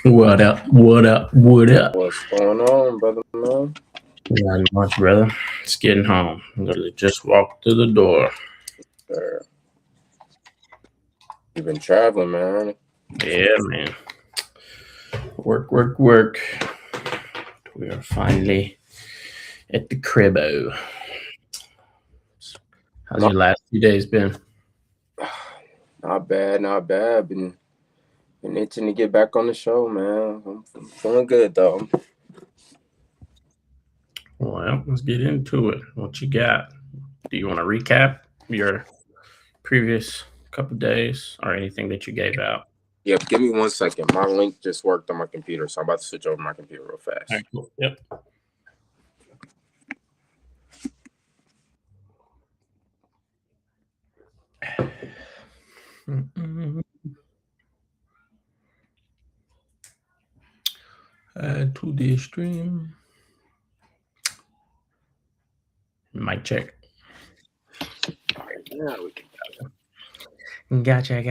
What up? What up? What up? What's going on, brother man? Not much, brother. It's getting home. Literally just walked through the door. Sure. You've been traveling, man. Yeah, man. Work. We are finally at the cribbo. How's your last few days been? Not bad. Been itching to get back on the show, man. I'm feeling good though. Well, let's get into it. What you got? Do you want to recap your previous couple days or anything that you gave out? Yep, give me 1 second. My link just worked on my computer, so I'm about to switch over my computer real fast. All right, cool. Yep. Add to the stream. Mic check. All right, now we can Gotcha.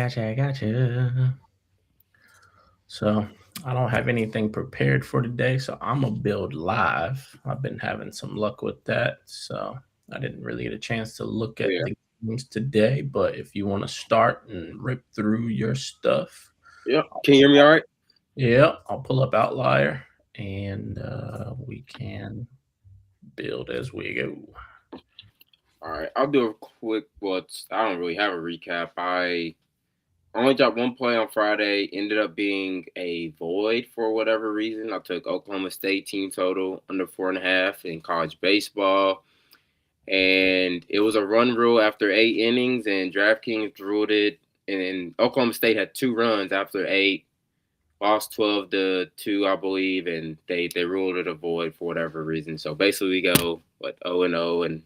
So I don't have anything prepared for today, so I'm gonna build live. I've been having some luck with that, so I didn't really get a chance to look at the games today. But if you want to start and rip through your stuff, Yep. Can you hear me all right? Yeah, I'll pull up Outlier and we can build as we go. All right, I'll do a quick. Well, I don't really have a recap. I only dropped one play on Friday. Ended up being a void for whatever reason. I took Oklahoma State team total under 4.5 in college baseball, and it was a run rule after 8 innings, and DraftKings ruled it. And Oklahoma State had 2 runs after 8, lost 12-2, I believe, and they ruled it a void for whatever reason. So basically, we go 0-0 and.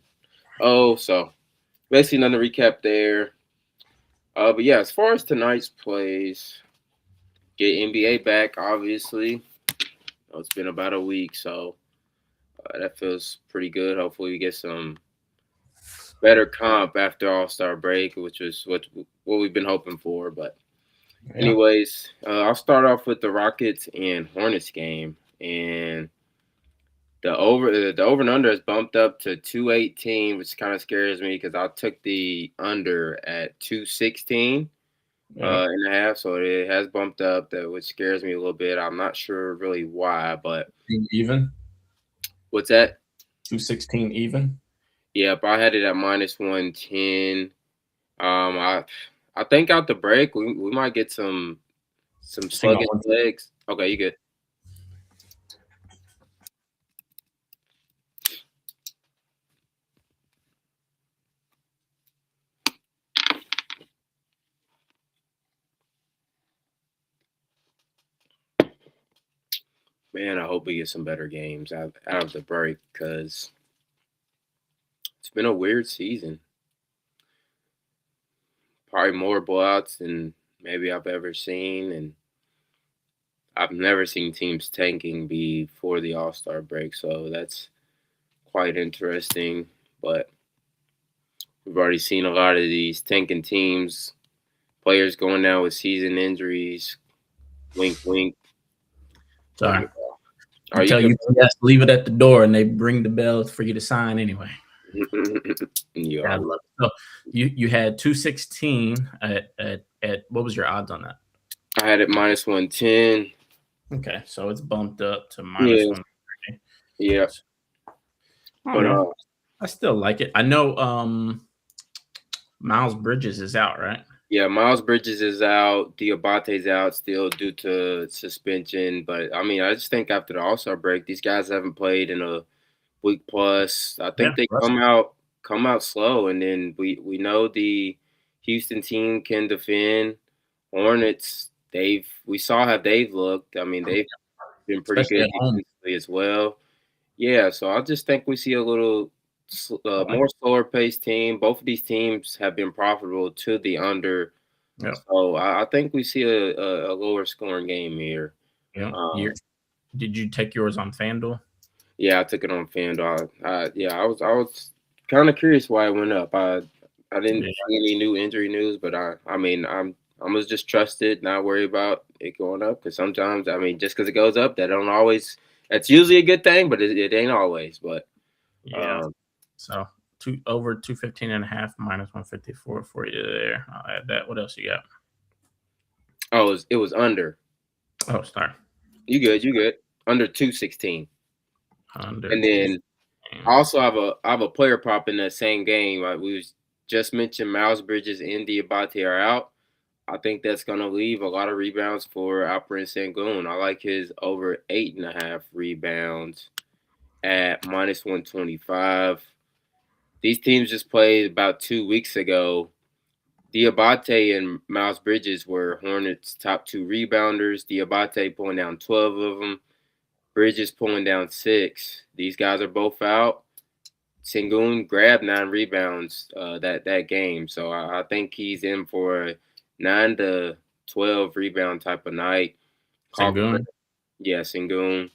So basically nothing to recap there. But yeah, as far as tonight's plays, get NBA back, obviously. It's been about a week, so that feels pretty good. Hopefully we get some better comp after All-Star break, which is what we've been hoping for. But anyways, I'll start off with the Rockets and Hornets game. And the over and under has bumped up to 218, which kind of scares me because I took the under at 216 and a half, so it has bumped up, which scares me a little bit. I'm not sure really why, but even. What's that? 216 even. Yep, I had it at -110. I think out the break we might get some sluggish legs. Okay, you good. Man, I hope we get some better games out of the break because it's been a weird season. Probably more blowouts than maybe I've ever seen, and I've never seen teams tanking before the All-Star break, so that's quite interesting. But we've already seen a lot of these tanking teams, players going down with season injuries. Wink, wink. Sorry. I tell you just leave it at the door, and they bring the bell for you to sign anyway. Yeah, I love it. So you had 216 at what was your odds on that? I had it -110. Okay, so it's bumped up to -130. Yeah. But I still like it. I know Miles Bridges is out, right? Yeah, Miles Bridges is out. Diabate's out still due to suspension. But, I mean, I just think after the All-Star break, these guys haven't played in a week plus. I think they come out slow, and then we know the Houston team can defend. Hornets, we saw how they've looked. I mean, they've been pretty good defensively as well. Yeah, so I just think we see a little more slower paced team. Both of these teams have been profitable to the under. Yeah. So I think we see a lower scoring game here. Yeah. Did you take yours on FanDuel? Yeah, I took it on FanDuel. I was kind of curious why it went up. I didn't see any new injury news, but I mean I'm I'm gonna just trust it, not worry about it going up. Because sometimes, I mean, just because it goes up, that don't always. That's usually a good thing, but it ain't always. But Yeah. So over 215.5 minus 154 for you there. I'll add that. What else you got? oh, it was under. Oh, sorry. You good? You good? Under 216. Under And then I also have a player prop in that same game. We was just mentioned Miles Bridges and Diabate are out. I think that's going to leave a lot of rebounds for Alperen Sengun. I like his over 8.5 rebounds at minus 125. These teams just played about 2 weeks ago. Diabate and Miles Bridges were Hornets' top 2 rebounders. Diabate pulling down 12 of them. Bridges pulling down 6. These guys are both out. Sengun grabbed 9 rebounds that game, so I think he's in for a 9 to 12 rebound type of night. Sengun. Yeah, Sengun.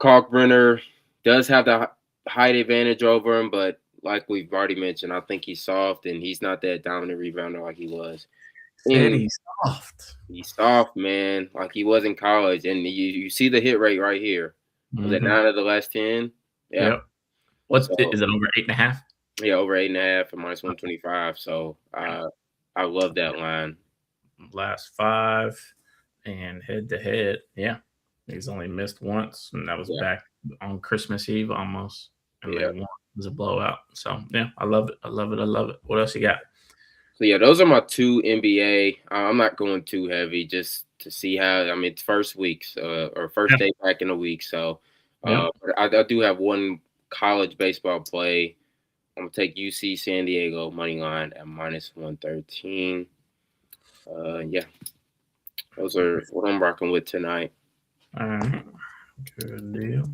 Kalkbrenner does have the height advantage over him, but like we've already mentioned, I think he's soft and he's not that dominant rebounder like he was. Said he's soft. He's soft, man, like he was in college. And you see the hit rate right here. Was it 9 of the last 10? Yeah. Yep. Is it over 8.5? Yeah, over 8.5 and minus 125. So I love that line. Last 5 and head to head. Yeah. He's only missed once, and that was back on Christmas Eve almost. And they won. It was a blowout. So yeah, I love it. I love it. I love it. What else you got? So yeah, those are my 2 NBA. I'm not going too heavy just to see how. I mean, it's first week or first day back in a week. So but I do have one college baseball play. I'm gonna take UC San Diego money line at minus 113. Yeah, those are what I'm rocking with tonight. All right, good deal.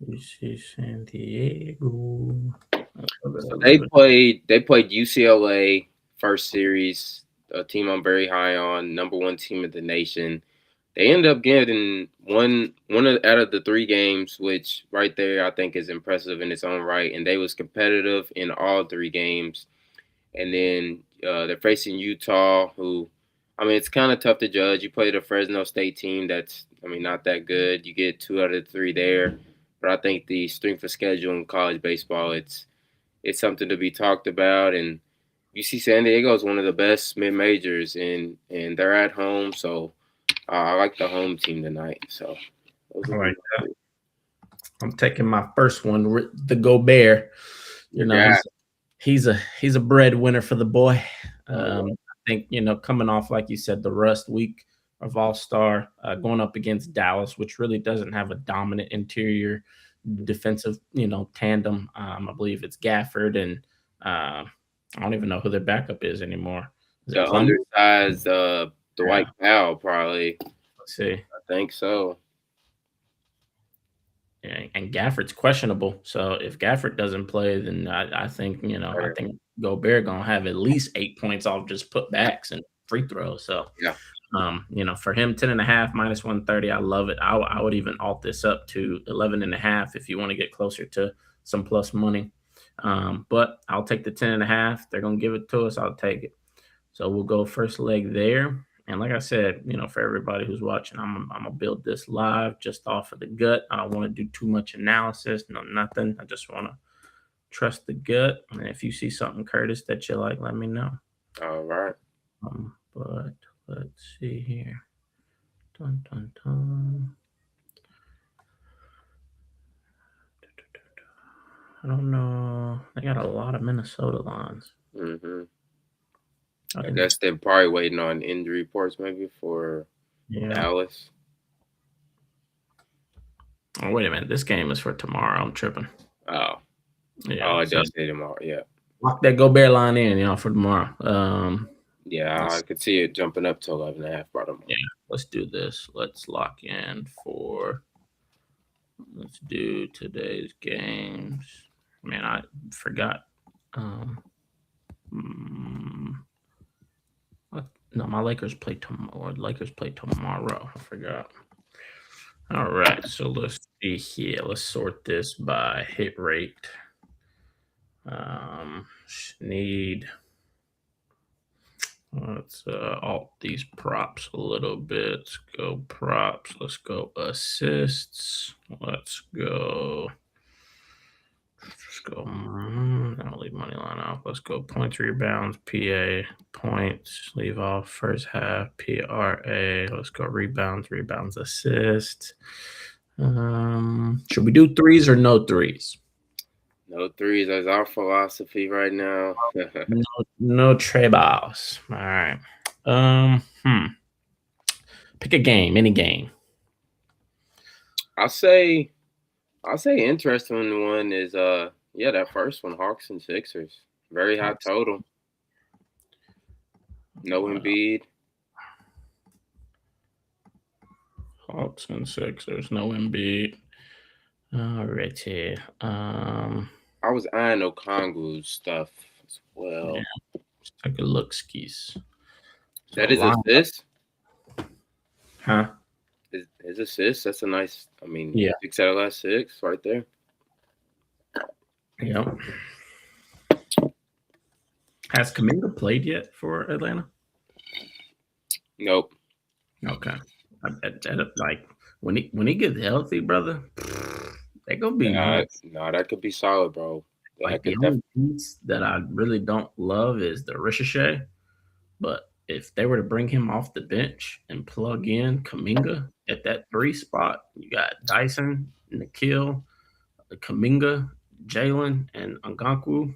UC San Diego. So they played UCLA first series, a team I'm very high on, number 1 team in the nation. They ended up getting one out of the 3 games, which right there I think is impressive in its own right. And they was competitive in all 3 games. And then they're facing Utah, who, I mean, it's kind of tough to judge. You play the Fresno State team that's, I mean, not that good. You get 2 out of 3 there. But I think the strength of schedule in college baseball, it's something to be talked about. And UC San Diego is one of the best mid-majors, and they're at home. So I like the home team tonight. So I like that. I'm taking my first one, the Gobert. You know, he's a breadwinner for the boy. I think, coming off, like you said, the rust week of All-Star, going up against Dallas, which really doesn't have a dominant interior defensive, tandem. I believe it's Gafford and I don't even know who their backup is anymore. Is the undersized Dwight Powell, probably. Let's see. I think so. Yeah, and Gafford's questionable. So if Gafford doesn't play, then I think I think Gobert gonna have at least 8 points off just putbacks and free throws. So for him, 10.5 minus 130, I love it. I would even alt this up to 11.5 if you want to get closer to some plus money. But I'll take the 10.5. They're gonna give it to us. I'll take it. So we'll go first leg there. And like I said, for everybody who's watching, I'm gonna build this live just off of the gut. I don't want to do too much analysis, nothing. I just want to trust the gut. And if you see something, Curtis, that you like, let me know. All right. But let's see here. Dun, dun, dun. I don't know. They got a lot of Minnesota lines. Mm-hmm. I guess they're probably waiting on injury reports maybe for Dallas. Oh, wait a minute. This game is for tomorrow. I'm tripping. Oh. Yeah. Oh, I just say tomorrow. Yeah. Lock that Gobert line in, for tomorrow. Yeah, I could see it jumping up to 11.5 by tomorrow. Yeah, let's do this. Let's lock in let's do today's games. Man, I forgot. No, my Lakers play tomorrow. Lakers play tomorrow. I forgot. All right, so let's see here. Let's sort this by hit rate. Let's alt these props a little bit. Let's go props. Let's go assists. Let's go. Let's go. I'll leave money line off. Let's go points, rebounds, PA, points. Leave off first half, PRA. Let's go rebounds, assists. Should we do threes or no threes? No threes. That's our philosophy right now. No tray balls. All right. Pick a game, any game. I'll say interesting one is that first one, Hawks and Sixers. Very high total. No Embiid. Hawks and Sixers, no Embiid. Alrighty. I was eyeing Okongwu's stuff as well. Yeah. Let's take a look, skis. That is assist? Huh? His assist? That's a nice, 6 out of last 6 right there. Yep. Has Kuminga played yet for Atlanta? Nope. Okay. Like when he gets healthy, brother, they gonna be nice. No, that could be solid, bro. Like the only piece that I really don't love is the Ricochet, but if they were to bring him off the bench and plug in Kuminga at that 3 spot, you got Dyson, Nikhil, Kuminga, Jalen, and Ngakwu.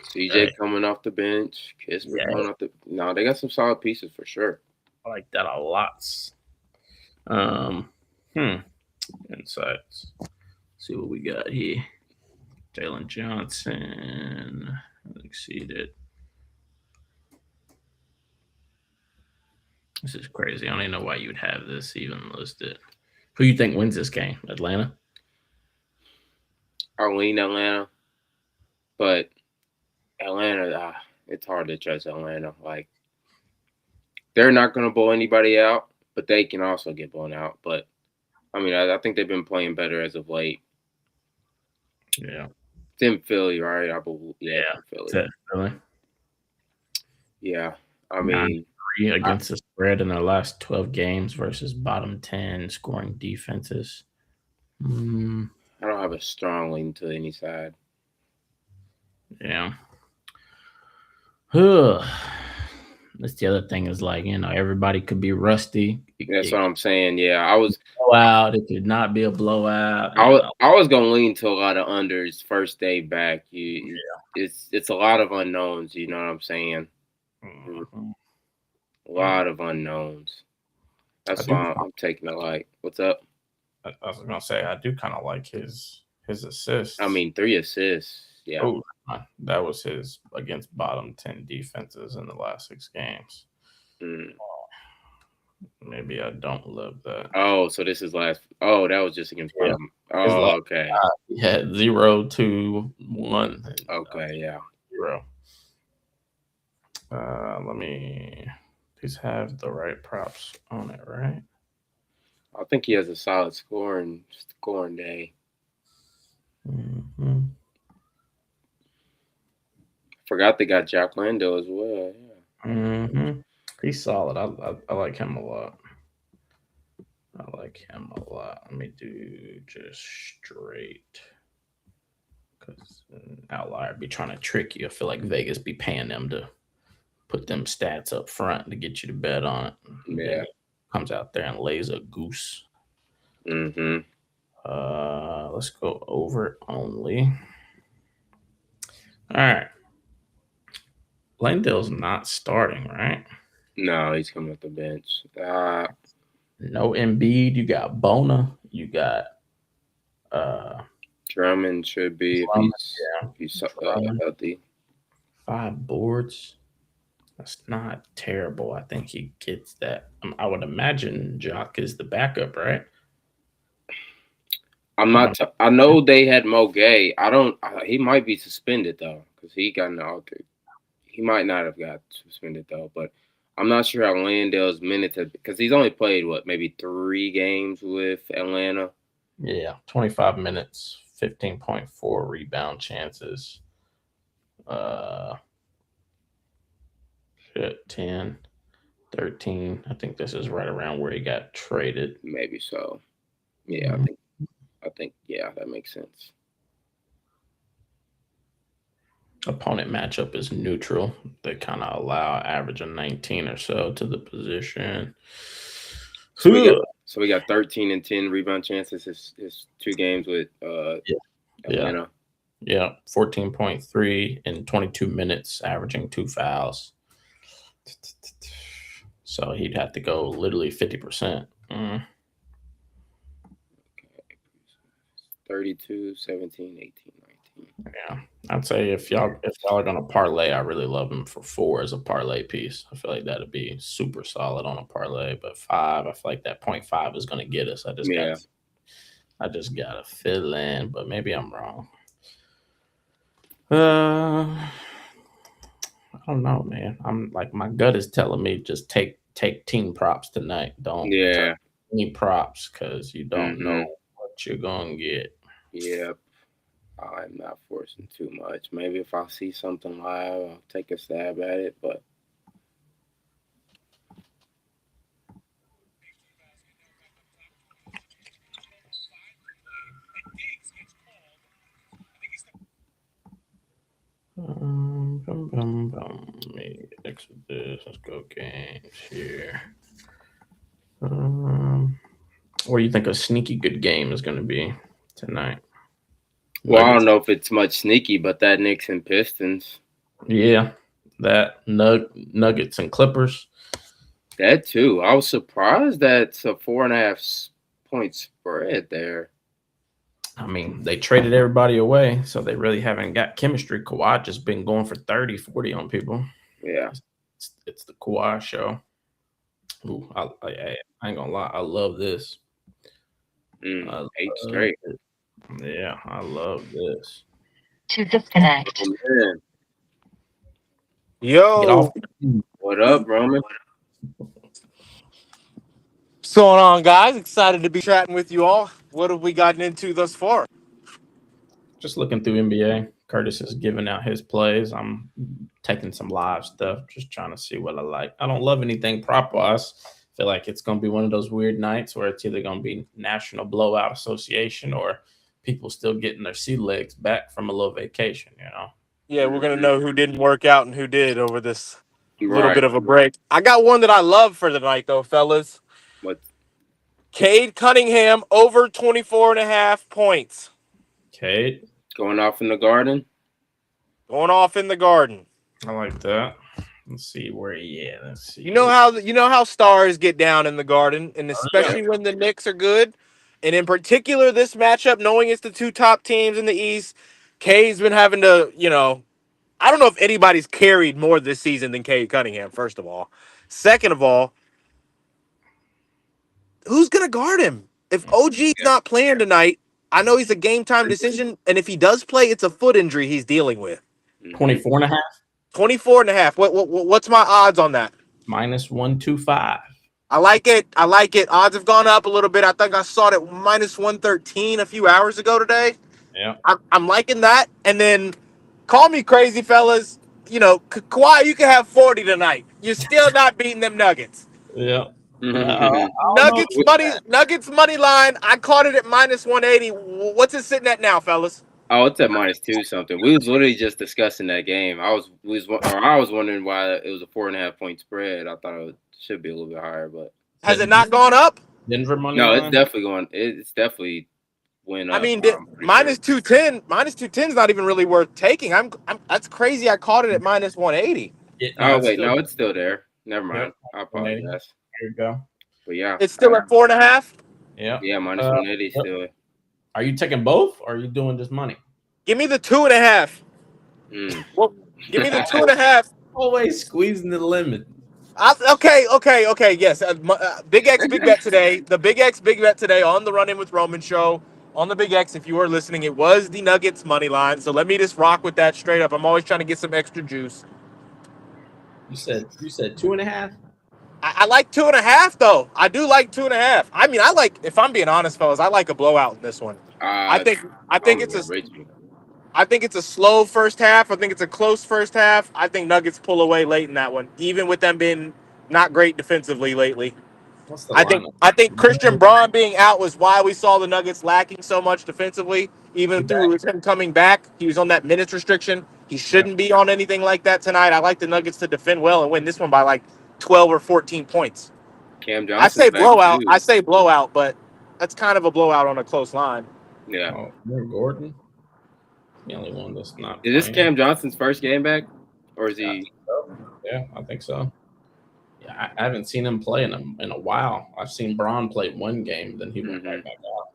CJ coming off the bench, Kisper coming off the. No, they got some solid pieces for sure. I like that a lot. Insights. See what we got here. Jalen Johnson exceeded. This is crazy. I don't even know why you would have this even listed. Who you think wins this game? Atlanta? I lean Atlanta, but Atlanta, it's hard to trust Atlanta. Like, they're not going to blow anybody out, but they can also get blown out. But, I think they've been playing better as of late. Yeah. It's in Philly, right? I believe. Yeah, Philly. Yeah. 9-3 against the spread in their last 12 games versus bottom 10 scoring defenses. I don't have a strong lean to any side. Yeah. That's the other thing is like, everybody could be rusty. That's what I'm saying. Yeah, I was blowout. It could not be a blowout. I was gonna lean to a lot of unders first day back. It's a lot of unknowns. You know what I'm saying? Mm-hmm. A lot of unknowns. That's why I'm taking it. Like, what's up? I was gonna say I do kind of like his assists. 3 assists. Yeah. Oh, that was his against bottom 10 defenses in the last 6 games. Maybe I don't love that. Oh, so this is last. Oh, that was just against bottom. Oh, okay. He had 0, 2, 1. Okay, yeah. 0. Let me. These have the right props on it, right? I think he has a solid scoring day. Mm-hmm. Forgot they got Jack Landale as well. Yeah. Mm-hmm. He's solid. I like him a lot. Let me do just straight. Because an outlier be trying to trick you. I feel like Vegas be paying them to put them stats up front to get you to bet on it. Yeah. Comes out there and lays a goose. Mm-hmm. Let's go over only. All right. Landale's not starting, right? No, he's coming off the bench. No Embiid. You got Bona. You got Drummond should be if he's healthy. 5 boards. That's not terrible. I think he gets that. I would imagine Jock is the backup, right? I'm not. I know they had Mo Gay. He might be suspended though, because he got an altered. He might not have got suspended though, but I'm not sure how Landale's minutes because he's only played maybe 3 games with Atlanta. Yeah, 25 minutes, 15.4 rebound chances. Shit, 10, 13. I think this is right around where he got traded. Maybe so. Yeah, Mhm. I think yeah, that makes sense. Opponent matchup is neutral. They kind of allow average of 19 or so to the position. So we got 13 and 10 rebound chances. His 2 games with Yeah. Atlanta. Yeah, 14.3 in 22 minutes, averaging 2 fouls. So he'd have to go literally 50%. 32, 17, 18, 19. Yeah, I'd say if y'all are gonna parlay, I really love him for 4 as a parlay piece. I feel like that'd be super solid on a parlay. But 5, I feel like that 0.5 is gonna get us. I just got a feeling, but maybe I'm wrong. I don't know, man. I'm like my gut is telling me just take team props tonight. Don't take any props because you don't know what you're gonna get. Yep. I'm not forcing too much. Maybe if I see something live, I'll take a stab at it. But Let me exit this. Let's go games here. What do you think a sneaky good game is going to be tonight? well, I don't know if it's much sneaky, but that Knicks and Pistons. Yeah, that Nuggets and Clippers. That too. I was surprised that's a 4.5 point spread there. I mean, they traded everybody away, so they really haven't got chemistry. Kawhi just been going for 30, 40 on people. Yeah. It's the Kawhi show. Ooh, I ain't gonna lie. I love this. 8 straight. Yeah, I love this. To disconnect. Oh, man. Yo, what up, Roman? What's going on, guys? Excited to be chatting with you all. What have we gotten into thus far? Just looking through NBA. Curtis is giving out his plays. I'm taking some live stuff, just trying to see what I like. I don't love anything prop wise. Feel like it's going to be one of those weird nights where it's either going to be National Blowout Association or people still getting their sea legs back from a little vacation, you know? Yeah, we're going to know who didn't work out and who did over this little Right. bit of a break. I got one that I love for the night, though, fellas. What? Cade Cunningham over 24.5 points. Cade. Going off in the Garden? Going off in the Garden. I like that. Let's see where he is. Let's see. You know how stars get down in the Garden, and especially when the Knicks are good. And in particular, this matchup, knowing it's the 2 top teams in the East, Cade's been having to, I don't know if anybody's carried more this season than Cade Cunningham, first of all. Second of all, who's going to guard him? If OG's not playing tonight, I know he's a game-time decision, and if he does play, it's a foot injury he's dealing with. 24.5? 24.5. What's my odds on that? -125. I like it. Odds have gone up a little bit. I think I saw it at -113 a few hours ago today. Yeah. I'm liking that. And then, call me crazy, fellas. Kawhi, you can have 40 tonight. You're still not beating them Nuggets. Yeah. Nuggets money line. I caught it at -180. What's it sitting at now, fellas? Oh, it's at -2 something. We was literally just discussing that game. I was wondering why it was a 4.5 point spread. I thought it should be a little bit higher, but has it not gone up? Denver money no, line? it's definitely going. It's definitely went up. I mean, -210. -210 is not even really worth taking. That's crazy. I caught it at -180. No, it's still there. Never mind. I apologize. There you go. But yeah, it's still at 4.5. Yeah. Yeah, -180 still. Are you taking both, or are you doing just money? Give me the 2.5. Well, give me the 2.5. Always squeezing the limit. Okay. Yes, Big X Big Bet today. The Big X Big Bet today on the Run In with Roman show on the Big X. If you are listening, it was the Nuggets money line. So let me just rock with that straight up. I'm always trying to get some extra juice. You said 2.5. I like 2.5 though. I do like 2.5. I mean, if I'm being honest, fellas, I like a blowout in this one. I think it's I think it's a slow first half. I think it's a close first half. I think Nuggets pull away late in that one, even with them being not great defensively lately. What's the I think lineup? I think Christian Braun being out was why we saw the Nuggets lacking so much defensively. He Even back? through him coming back, he was on that minutes restriction. He shouldn't be on anything like that tonight. I like the Nuggets to defend well and win this one by like 12 or 14 points. Cam I Johnson's say back blowout. I too. say blowout, but that's kind of a blowout on a close line. Yeah. Oh, Gordon. The only one that's not. Is this playing. Cam Johnson's first game back, or is he? Yeah, I think so. Yeah, I haven't seen him play in a while. I've seen Braun play one game, then he went right back out.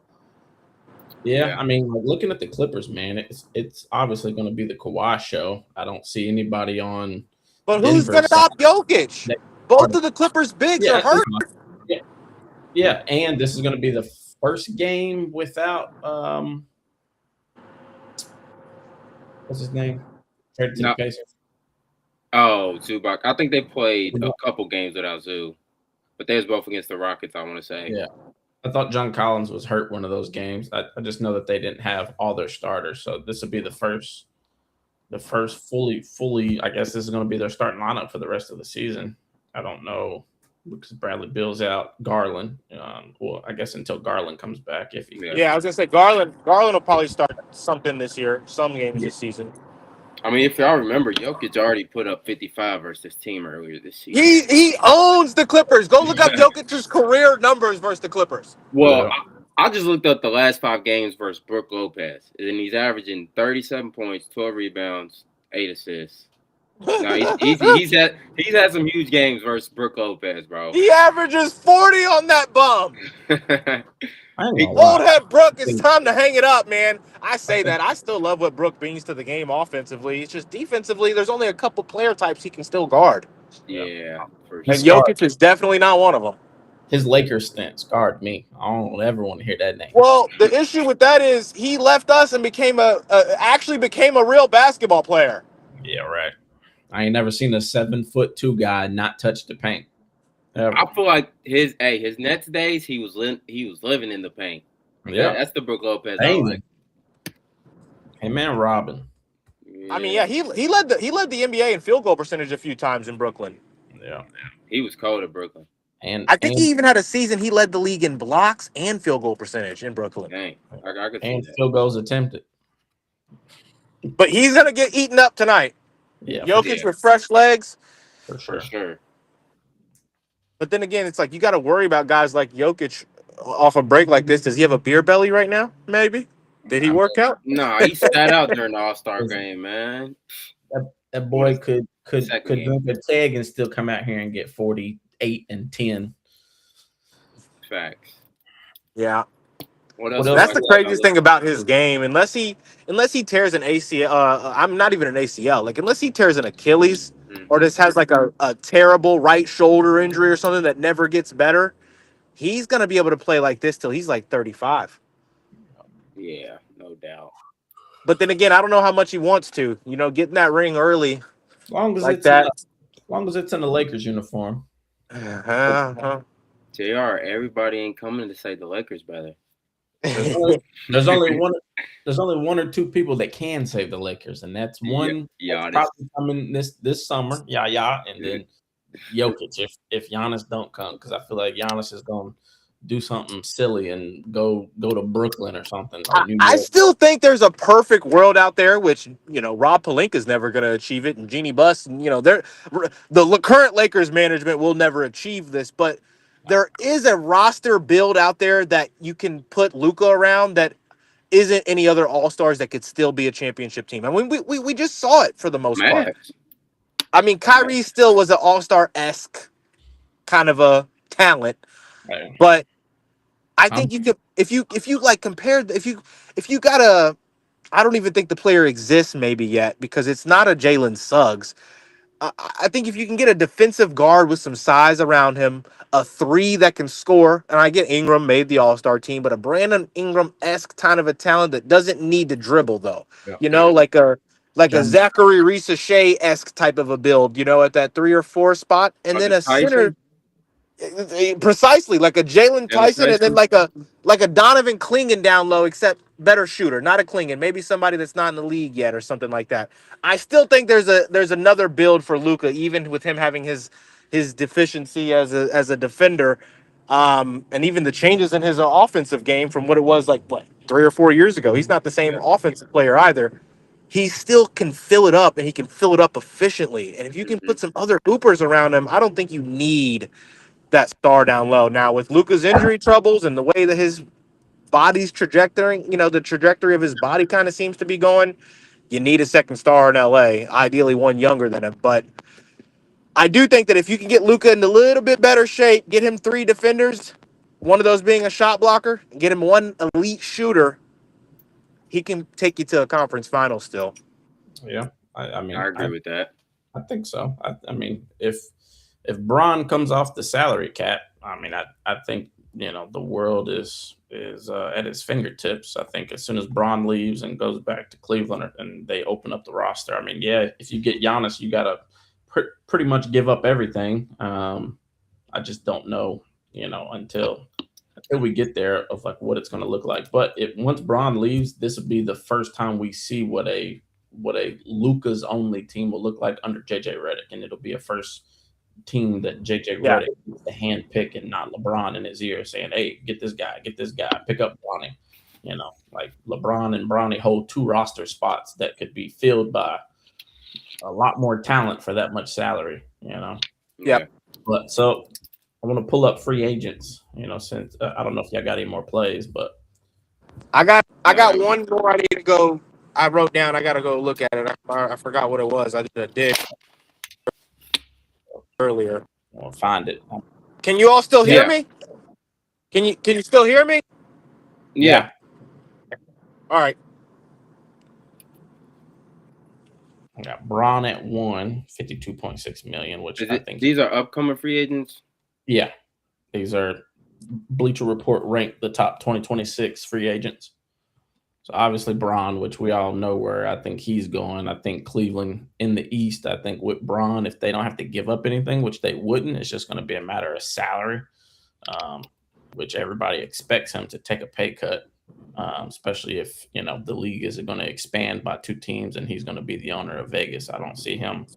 Yeah, I mean, like, looking at the Clippers, man, it's obviously going to be the Kawhi show. I don't see anybody on. But who's Denver's going to side. stop Jokic? Both of the Clippers' bigs are hurt. Yeah, and this is going to be the first game without what's his name? Traded to the Pacers. Oh, Zubac. I think they played a couple games without Zoo, but they was both against the Rockets, I want to say. Yeah. I thought John Collins was hurt one of those games. I just know that they didn't have all their starters, so this will be the first fully. I guess this is going to be their starting lineup for the rest of the season. I don't know because Bradley Beal's out. Garland, well, I guess until Garland comes back. If he, yeah, I was gonna say Garland will probably start something this year, some games this season. I mean, if y'all remember, Jokic already put up 55 versus this team earlier this season. He owns the Clippers. Go look up Jokic's career numbers versus the Clippers. Well, I just looked up the last 5 games versus Brook Lopez, and he's averaging 37 points, 12 rebounds, 8 assists. No, he's had some huge games versus Brook Lopez, bro. He averages 40 on that bum. Old head Brook, it's time to hang it up, man. I say that. I still love what Brook brings to the game offensively. It's just defensively, there's only a couple player types he can still guard. Yeah. For sure. And Jokic is definitely not one of them. His Lakers stint scarred me. I don't ever want to hear that name. Well, the issue with that is he left us and actually became a real basketball player. Yeah, right. I ain't never seen a 7'2" guy not touch the paint. Ever. I feel like his Nets days he was living in the paint. Yeah, that's the Brook Lopez. Like. Hey man, Robin. Yeah. I mean, yeah, he led the NBA in field goal percentage a few times in Brooklyn. Yeah, he was cold at Brooklyn. And I think he even had a season he led the league in blocks and field goal percentage in Brooklyn. Dang, I could see and that. field goals attempted. But he's gonna get eaten up tonight. Yeah, Jokic with fresh legs. For sure. But then again, it's like you got to worry about guys like Jokic off a break like this. Does he have a beer belly right now? Maybe. Did he work out? No, he sat out during the All-Star game, man. That boy could drink a keg and still come out here and get 48 and 10. Facts. Yeah. What else? That's the craziest thing about his game. Unless he tears an ACL, I'm not even an ACL. Like unless he tears an Achilles or just has like a terrible right shoulder injury or something that never gets better, he's gonna be able to play like this till he's like 35. Yeah, no doubt. But then again, I don't know how much he wants to. You know, getting that ring early, as long as like that. As long as it's in the Lakers uniform. JR, everybody ain't coming to say the Lakers better. There's only one or two people that can save the Lakers, and that's one probably coming this summer. Yeah, and then Jokic if Giannis don't come, because I feel like Giannis is going to do something silly and go to Brooklyn or something. Or I still think there's a perfect world out there, which Rob Pelinka is never going to achieve it, and Jeannie Buss, and the current Lakers management will never achieve this, but. There is a roster build out there that you can put Luka around that isn't any other All-Stars that could still be a championship team. I mean, we just saw it for the most part. I mean, Kyrie still was an All-Star-esque kind of a talent, but I think you could if you like compared if you got a I don't even think the player exists maybe yet because it's not a Jalen Suggs. I think if you can get a defensive guard with some size around him, a 3 that can score, and I get Ingram made the All-Star team, but a Brandon Ingram-esque kind of a talent that doesn't need to dribble though. Yeah. Like a Zachary Reese-Shea-esque type of a build, at that 3 or 4 spot, and then a center. Precisely, like a Jalen Tyson, and then like a Donovan Clingan down low, except better shooter, not a Klingon, maybe somebody that's not in the league yet or something like that. I still think there's another build for Luka, even with him having his deficiency as a defender, and even the changes in his offensive game from what it was like 3 or 4 years ago. He's not the same offensive player either. He still can fill it up, and he can fill it up efficiently. And if you can put some other hoopers around him, I don't think you need that star down low. Now, with Luka's injury troubles and the way that his body's trajectory, the trajectory of his body kind of seems to be going, you need a second star in LA, ideally one younger than him. But I do think that if you can get Luka in a little bit better shape, get him 3 defenders, one of those being a shot blocker, and get him one elite shooter, he can take you to a conference final still. Yeah, I mean, I agree with that. I think so. I mean, if Bron comes off the salary cap, I mean, I think the world is at his fingertips. I think as soon as Bron leaves and goes back to Cleveland and they open up the roster, I mean, yeah, if you get Giannis, you got to pretty much give up everything. I just don't know, until we get there of like what it's going to look like. But once Bron leaves, this will be the first time we see what a Luka's only team will look like under JJ Redick, and it'll be a first team that JJ Redick is the hand pick and not LeBron in his ear saying, "Hey, get this guy, pick up Bronny." Like LeBron and Bronny hold 2 roster spots that could be filled by a lot more talent for that much salary. Yeah. But so I want to pull up free agents. Since I don't know if y'all got any more plays, but I got one more I need to go. I wrote down. I got to go look at it. I forgot what it was. I did a dig earlier. I'll find it. Can you all still hear me? Can you still hear me? Yeah. All right. I got Bron at 1, $52.6 million, which I think these are upcoming free agents. Yeah, these are Bleacher Report ranked the top 2026 free agents. So obviously Bron, which we all know where I think he's going. I think Cleveland in the East. I think with Bron, if they don't have to give up anything, which they wouldn't, it's just going to be a matter of salary, which everybody expects him to take a pay cut. Especially if the league is going to expand by 2 teams and he's going to be the owner of Vegas. I don't see him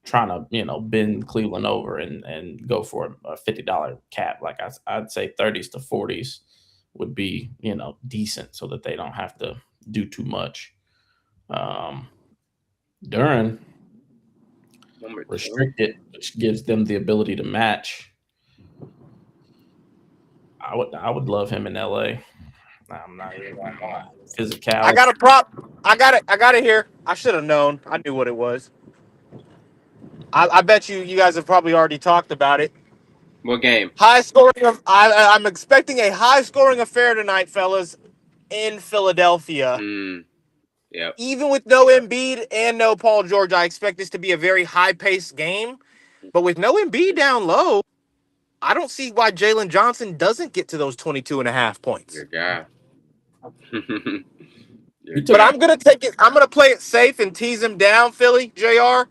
trying to bend Cleveland over and go for a $50 cap. Like I'd say 30s to 40s would be decent so that they don't have to do too much. Duran restricted, which gives them the ability to match. I would love him in LA. I'm not even going to lie. Physicality. I got a prop. I got it here. I should have known. I knew what it was. I bet you guys have probably already talked about it. What game? High scoring. I'm expecting a high scoring affair tonight, fellas, in Philadelphia. Yeah. Even with no Embiid and no Paul George, I expect this to be a very high paced game. But with no Embiid down low, I don't see why Jalen Johnson doesn't get to those 22.5 points. Your guy. But I'm going to take it. I'm going to play it safe and tease him down, Philly, JR.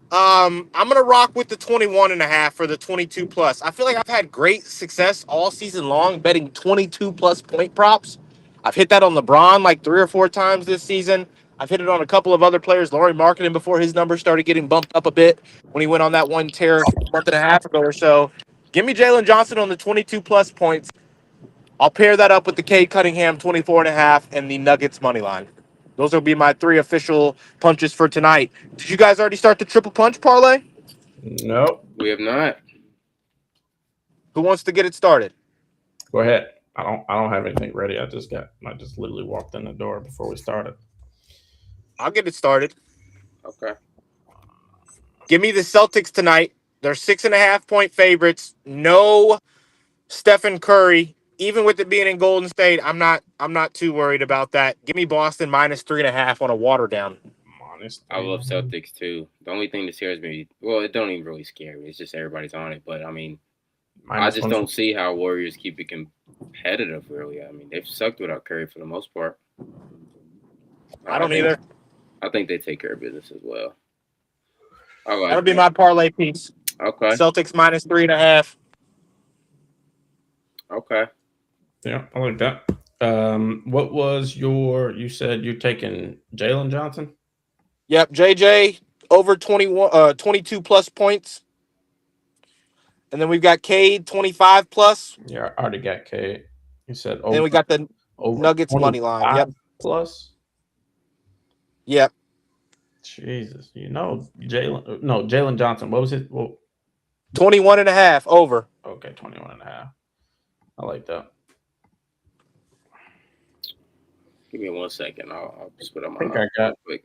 I'm going to rock with the 21.5 for the 22 plus. I feel like I've had great success all season long betting 22 plus point props. I've hit that on LeBron like 3 or 4 times this season. I've hit it on a couple of other players. Laurie Marketing before his numbers started getting bumped up a bit when he went on that one tear a month and a half ago or so. Give me Jalen Johnson on the 22 plus points. I'll pair that up with the Cade Cunningham 24.5 and the Nuggets money line. Those will be my 3 official punches for tonight. Did you guys already start the triple punch parlay? Nope. We have not. Who wants to get it started? Go ahead. I don't have anything ready. I just literally walked in the door before we started. I'll get it started. Okay. Give me the Celtics tonight. They're 6.5 point favorites. No Stephen Curry. Even with it being in Golden State, I'm not too worried about that. Give me Boston minus 3.5 on a water down. I love Celtics too. The only thing that scares me, well, it don't even really scare me. It's just everybody's on it. But I mean, I just don't see how Warriors keep it competitive. Really, I mean, they've sucked without Curry for the most part. I don't either. I think they take care of business as well. That'll be my parlay piece. Okay. Celtics minus 3.5. Okay. Yeah, I like that. What was you said you're taking Jalen Johnson? Yep, JJ over 22 plus points. And then we've got Cade 25 plus. Yeah, I already got K. You said And then we got the over Nuggets money line. 25 Yep. plus. Yep. Jesus, Jalen Johnson. What was it? Well, 21 and a half over. okay, 21 and a half. I like that. Give me 1 second. I'll just put on my. I think I got quick.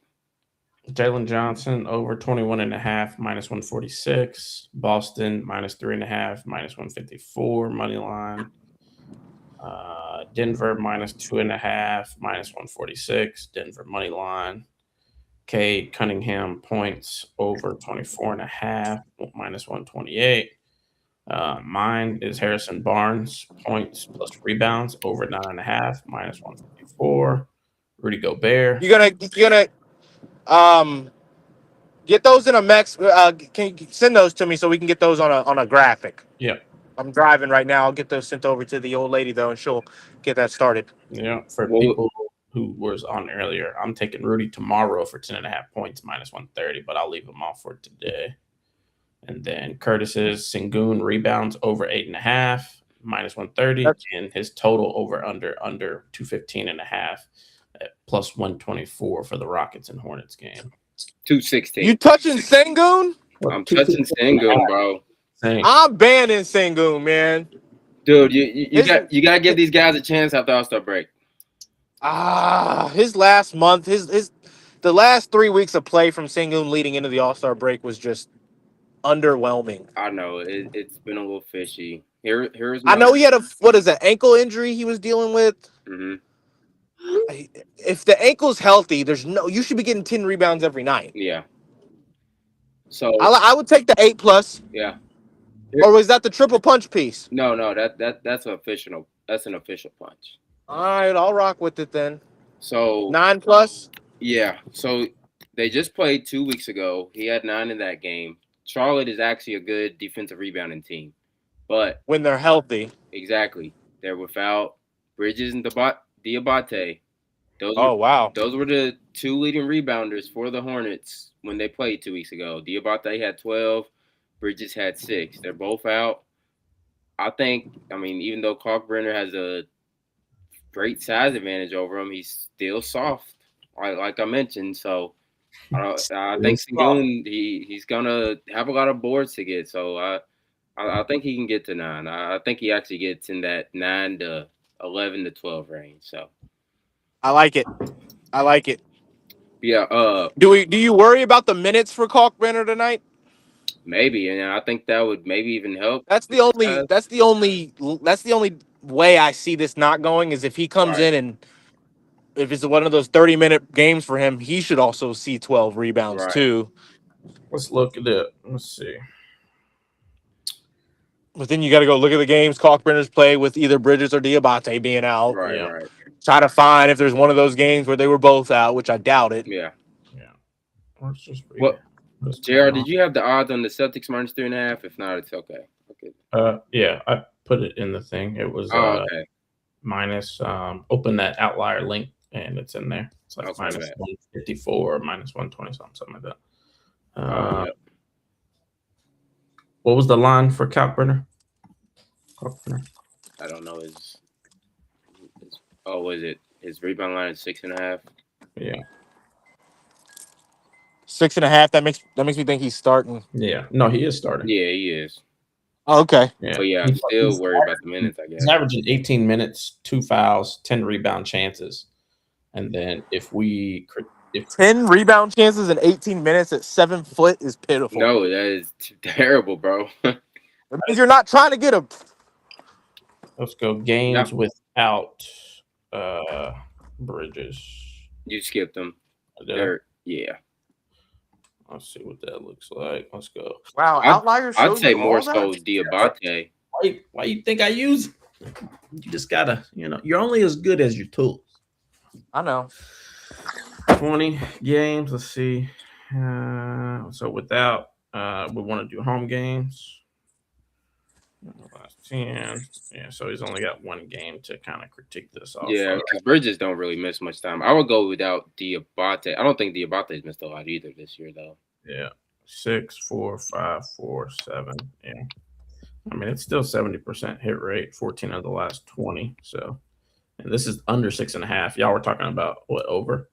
Jalen Johnson over 21 and a half, minus 146. Boston minus 3.5, minus 154 money line. Denver minus 2.5, minus 146. Denver money line. Cade Cunningham points over 24.5, minus 128. Mine is Harrison Barnes points plus rebounds over 9.5, minus 154. Rudy Gobert. You're gonna get those in a max. Can you send those to me so we can get those on a graphic? Yeah. I'm driving right now. I'll get those sent over to the old lady though, and she'll get that started. Yeah. For people who was on earlier, I'm taking Rudy tomorrow for 10.5 points, minus 130, but I'll leave him off for today. And then Curtis's Sengun rebounds over 8.5, minus 130, and his total over under 215.5 at plus 124 for the Rockets and Hornets game. 216. You touching Sengun? I'm touching Sengun, bro. I'm banning Sengun, man. Dude, you gotta give these guys a chance after All-Star break. His last month, the last 3 weeks of play from Sengun leading into the All-Star break was just underwhelming. I know it's been a little fishy. Here's I know he had ankle injury he was dealing with. Mm-hmm. If the ankle's healthy, you should be getting 10 rebounds every night. Yeah. So I would take the 8 plus. Yeah. Or was that the triple punch piece? No, that's an official. That's an official punch. All right, I'll rock with it then. So 9 plus. Yeah. So they just played 2 weeks ago. He had 9 in that game. Charlotte is actually a good defensive rebounding team, but when they're healthy, exactly, they're without Bridges and Diabate. Those were the 2 leading rebounders for the Hornets when they played 2 weeks ago. Diabate had 12, Bridges had 6. They're both out. I mean, even though Kalkbrenner has a great size advantage over him, he's still soft, like I mentioned. So I think Sengun, he's gonna have a lot of boards to get. So I think he can get to 9. I think he actually gets in that 9 to 11 to 12 range. So I like it. Yeah. Do you worry about the minutes for Kalkbrenner tonight? Maybe, and I think that would maybe even help. That's the only way I see this not going is if he comes in and if it's one of those 30-minute games for him, he should also see 12 rebounds too. Let's look at it. Let's see. But then you got to go look at the games Kalkbrenner's play with either Bridges or Diabate being out. Right. Try to find if there's one of those games where they were both out, which I doubt it. Yeah. Let's just read what? JR, did you have the odds on the Celtics minus 3.5? If not, it's okay. Yeah, I put it in the thing. It was okay. Minus. Open that outlier link, and it's in there. It's like minus 154, minus 120, something like that. What was the line for Kalkbrenner? I don't know. Was it his rebound line is 6.5? Yeah. 6.5. That makes me think he's starting. Yeah. No, he is starting. Yeah, he is. Oh, okay. Yeah. But I'm still worried about the minutes, I guess. He's averaging 18 minutes, 2 fouls, 10 rebound chances. And then if 10 rebound chances in 18 minutes at 7 foot is pitiful. No, that is terrible, bro. It means you're not trying to get a. Let's go games without Bridges. You skipped them. Yeah. Let's see what that looks like. Let's go. Wow, outliers. I'd say more so Diabate. Why you think I use it? You just gotta, you're only as good as your tools. I know. 20 games. Let's see. So without, we want to do home games. Last 10. Yeah, so he's only got one game to kind of critique this off. Yeah, because Bridges don't really miss much time. I would go without Diabate. I don't think Diabate's missed a lot either this year, though. Yeah. 6, 4, 5, 4, 7. Yeah. I mean, it's still 70% hit rate, 14 of the last 20. So, and this is under 6.5. Y'all were talking about what, over?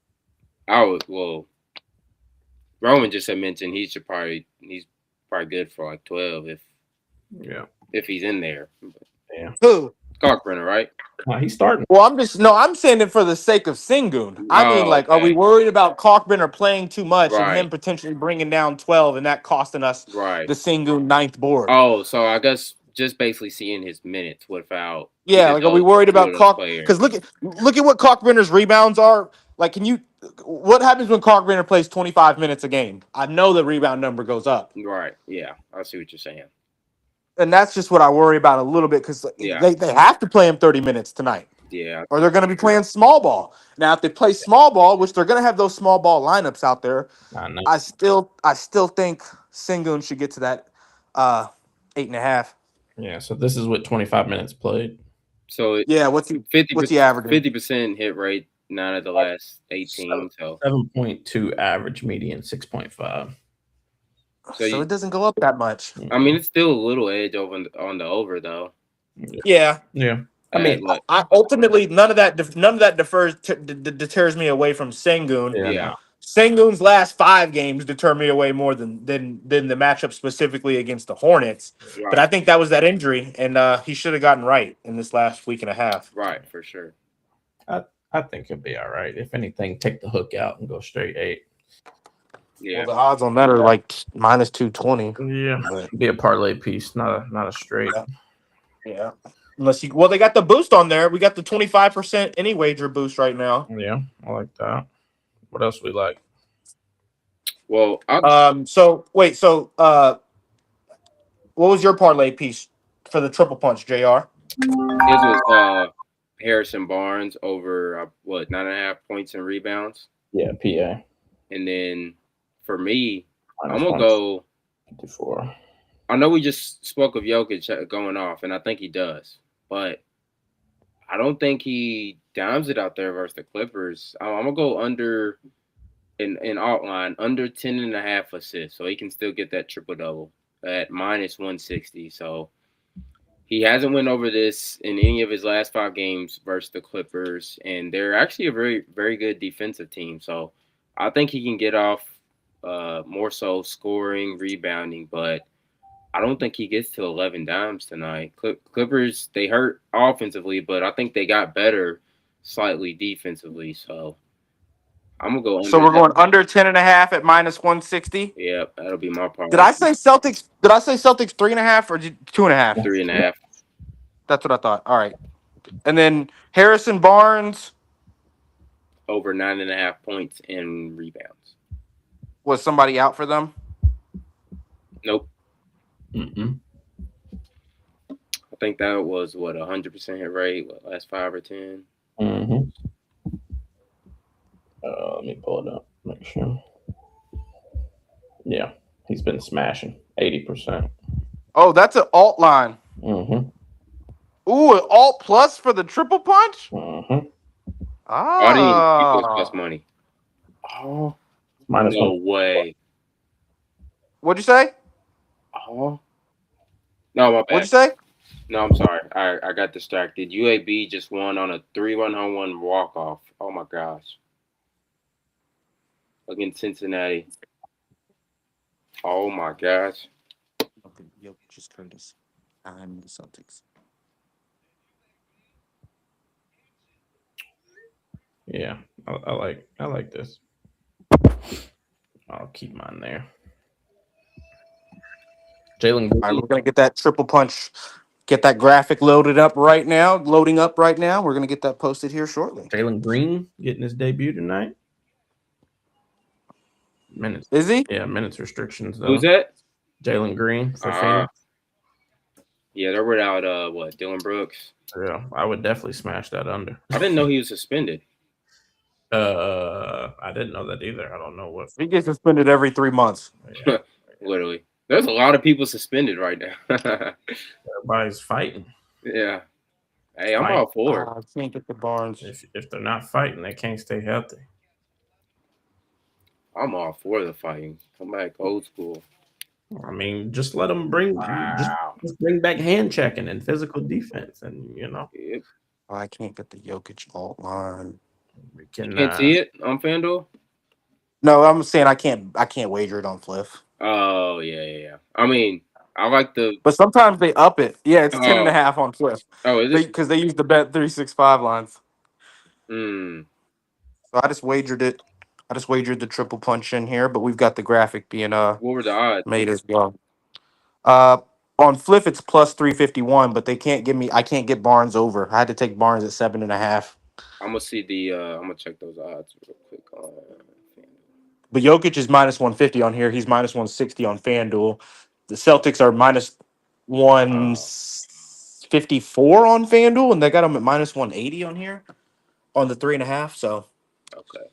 Roman just had mentioned he's probably good for like 12 if he's in there. Yeah. Who? Kalkbrenner, right? He's starting. Well, I'm saying it for the sake of Sengun. I mean, like, are we worried about Kalkbrenner playing too much and him potentially bringing down 12 and that costing us the Sengun 9th board? Oh, so I guess just basically seeing his minutes without. Yeah, like, are we worried about Kalkbrenner? Because look at what Kalkbrenner's rebounds are. Like, what happens when Kalkbrenner plays 25 minutes a game? I know the rebound number goes up. Right. Yeah, I see what you're saying. And that's just what I worry about a little bit because they have to play him 30 minutes tonight. Yeah. Or they're going to be playing small ball. Now, if they play small ball, which they're going to have those small ball lineups out there, I still think Sengun should get to that 8.5. Yeah, so this is what 25 minutes played. So what's he averaging? 50% hit rate, 9 of the last 18. So 7.2 average, median 6.5. So it doesn't go up that much. I mean, it's still a little edge on the over though. Yeah. I mean, I ultimately none of that deters me away from Sengun. Yeah. Sengun's last 5 games deter me away more than the matchup specifically against the Hornets. Right. But I think that was that injury, and he should have gotten right in this last week and a half. Right, for sure. I think he'll be all right. If anything, take the hook out and go straight 8. Yeah, well, the odds on that are like -220. Yeah, be a parlay piece, not a straight. Yeah. Unless they got the boost on there. We got the 25% any wager boost right now. Yeah, I like that. What else we like? Well, what was your parlay piece for the triple punch, JR? His was Harrison Barnes over 9.5 points and rebounds. Yeah, PA. And then for me, I'm gonna go 54. I know we just spoke of Jokic going off, and I think he does, but I don't think he dimes it out there versus the Clippers. I'm gonna go under in outline under 10.5 assists, so he can still get that triple double at -160. So he hasn't went over this in any of his last 5 games versus the Clippers, and they're actually a very, very good defensive team. So I think he can get off more so scoring, rebounding, but I don't think he gets to 11 dimes tonight. Clippers, they hurt offensively, but I think they got better slightly defensively. So I'm gonna go under. So we're going under 10.5 at -160. Yeah, that'll be my part. Did I say Celtics 3.5 or 2.5? 3.5. That's what I thought. All right. And then Harrison Barnes over 9.5 points and rebounds. Was somebody out for them? Nope. Mm-mm. I think that was 100% hit rate. Last 5 or 10. Mm-hmm. Let me pull it up. Make sure. Yeah, he's been smashing 80%. Oh, that's an alt line. Mm-hmm. Ooh, an alt plus for the triple punch. Mm-hmm. He plus money. Oh, no way. What'd you say? Oh, no, my bad. What'd you say? No, I'm sorry. I got distracted. UAB just won on a 3-1 home run walk off. Oh my gosh. Against Cincinnati. Oh my gosh. Okay, just Curtis. I'm the Celtics. Yeah, I like this. I'll keep mine there. Jalen Green. All right, we're gonna get that triple punch. Get that graphic loading up right now. We're gonna get that posted here shortly. Jalen Green getting his debut tonight. Minutes. Is he? Yeah, minutes restrictions though. Who's that? Jalen Green for Phoenix. Yeah, they're without Dylan Brooks. Yeah, I would definitely smash that under. I didn't know he was suspended. I didn't know that either. I don't know what He gets suspended every 3 months. Yeah. Literally. There's a lot of people suspended right now. Everybody's fighting. Yeah. Hey, I'm Fight. all for it. I can't get the Barnes. If they're not fighting, they can't stay healthy. I'm all for the fighting. Come back old school. I mean, just let them just bring back hand checking and physical defense, and Yep. I can't get the Jokic alt line. we You can can't see it on FanDuel? No, I'm saying I can't wager it on Fliff. Oh, yeah. I mean, I like the. But sometimes they up it. Yeah, it's 10.5 Oh, on Fliff. is it? Because they use the bet 365 lines. Hmm. So I just wagered it. I just wagered the triple punch in here, but we've got the graphic being What were the odds? made as well. On Fliff it's plus 351, but I can't get Barnes over. I had to take Barnes at 7.5. I'm gonna see the. I'm gonna check those odds real quick on FanDuel. But Jokic is minus 150 on here. He's minus 160 on FanDuel. The Celtics are minus 154 on FanDuel, and they got them at minus 180 on here on the 3.5. So Okay.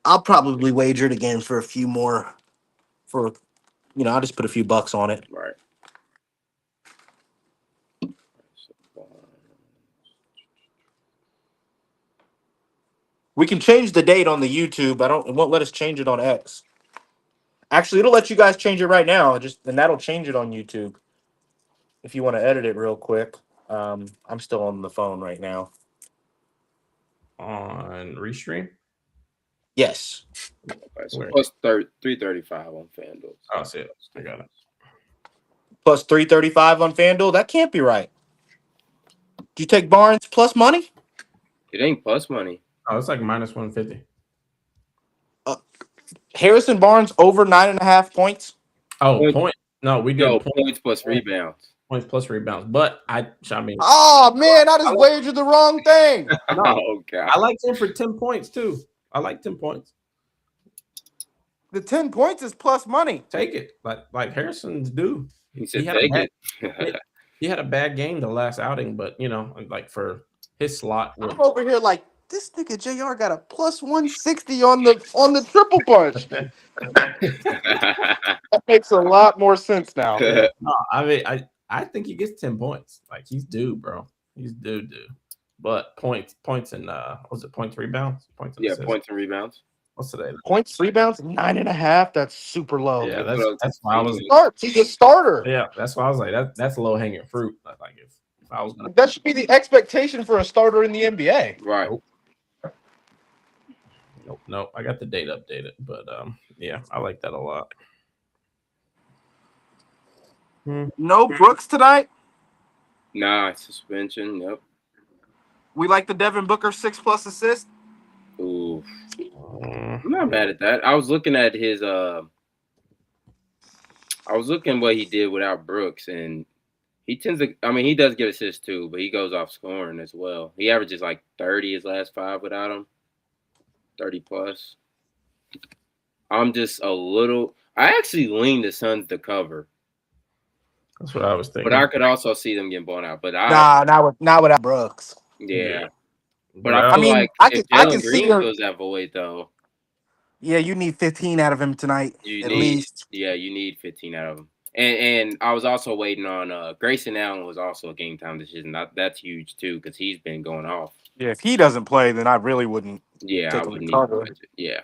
I'll probably wager it again for a few more. I'll just put a few bucks on it. Right. We can change the date on the YouTube. It won't let us change it on X. Actually, it'll let you guys change it right now. And that'll change it on YouTube. If you want to edit it real quick. I'm still on the phone right now. on Restream. Yes. Okay, so plus 335 on FanDuel. Oh, I see it. I got it. Plus 335 on FanDuel. That can't be right. Did you take Barnes plus money? It ain't plus money. Oh, it's like minus 150. Harrison Barnes over 9.5 points. Oh, point. No, we did points plus rebounds. Points plus rebounds. But I mean, oh man, I just wagered the wrong thing. Oh god, I like him for 10 points too. I like 10 points. The 10 points is plus money. Take it, like Harrison's due. He said take it. He had a bad game the last outing, but like for his slot. I'm over here like this nigga JR got a plus 160 on the triple punch. That makes a lot more sense now. No, I mean, I think he gets 10 points. Like he's due, bro. He's due. But points and was it points rebounds? Points and assists? Points and rebounds. What's today? Points, rebounds, 9.5. That's super low. Yeah, that's why I was. He's a starter. Yeah, that's why I was like that's low hanging fruit. Like if I was gonna. That should be the expectation for a starter in the NBA. Right. Nope. I got the date updated, but yeah, I like that a lot. No Brooks tonight. Nah, suspension. Yep. We like the Devin Booker 6+ assist. Ooh. I'm not mad at that. I was looking at his what he did without Brooks, and he tends to he does get assists too, but he goes off scoring as well. He averages like 30 his last 5 without him. 30 plus. I'm just a little I actually lean the Suns to cover. That's what I was thinking. But I could also see them getting blown out. But not without Brooks. Yeah. But I feel like I if can Jalen see Green goes that void though. Yeah, you need 15 out of him tonight. At least. Yeah, you need 15 out of him. And I was also waiting on Grayson Allen was also a game time decision. That's huge too because he's been going off. Yeah, if he doesn't play, then I really wouldn't. Yeah, take I wouldn't cover. Yeah.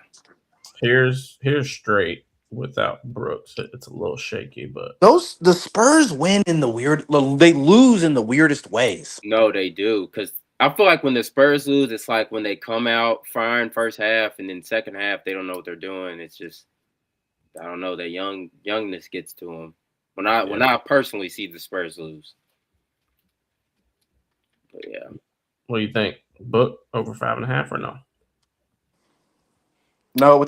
Here's straight without Brooks. It's a little shaky, but The Spurs win in they lose in the weirdest ways. No, they do because I feel like when the Spurs lose, it's like when they come out fine first half and then second half they don't know what they're doing. It's just I don't know. That youngness gets to them. When I personally see the Spurs lose. But yeah. what do you think? Book over 5.5 or no? No,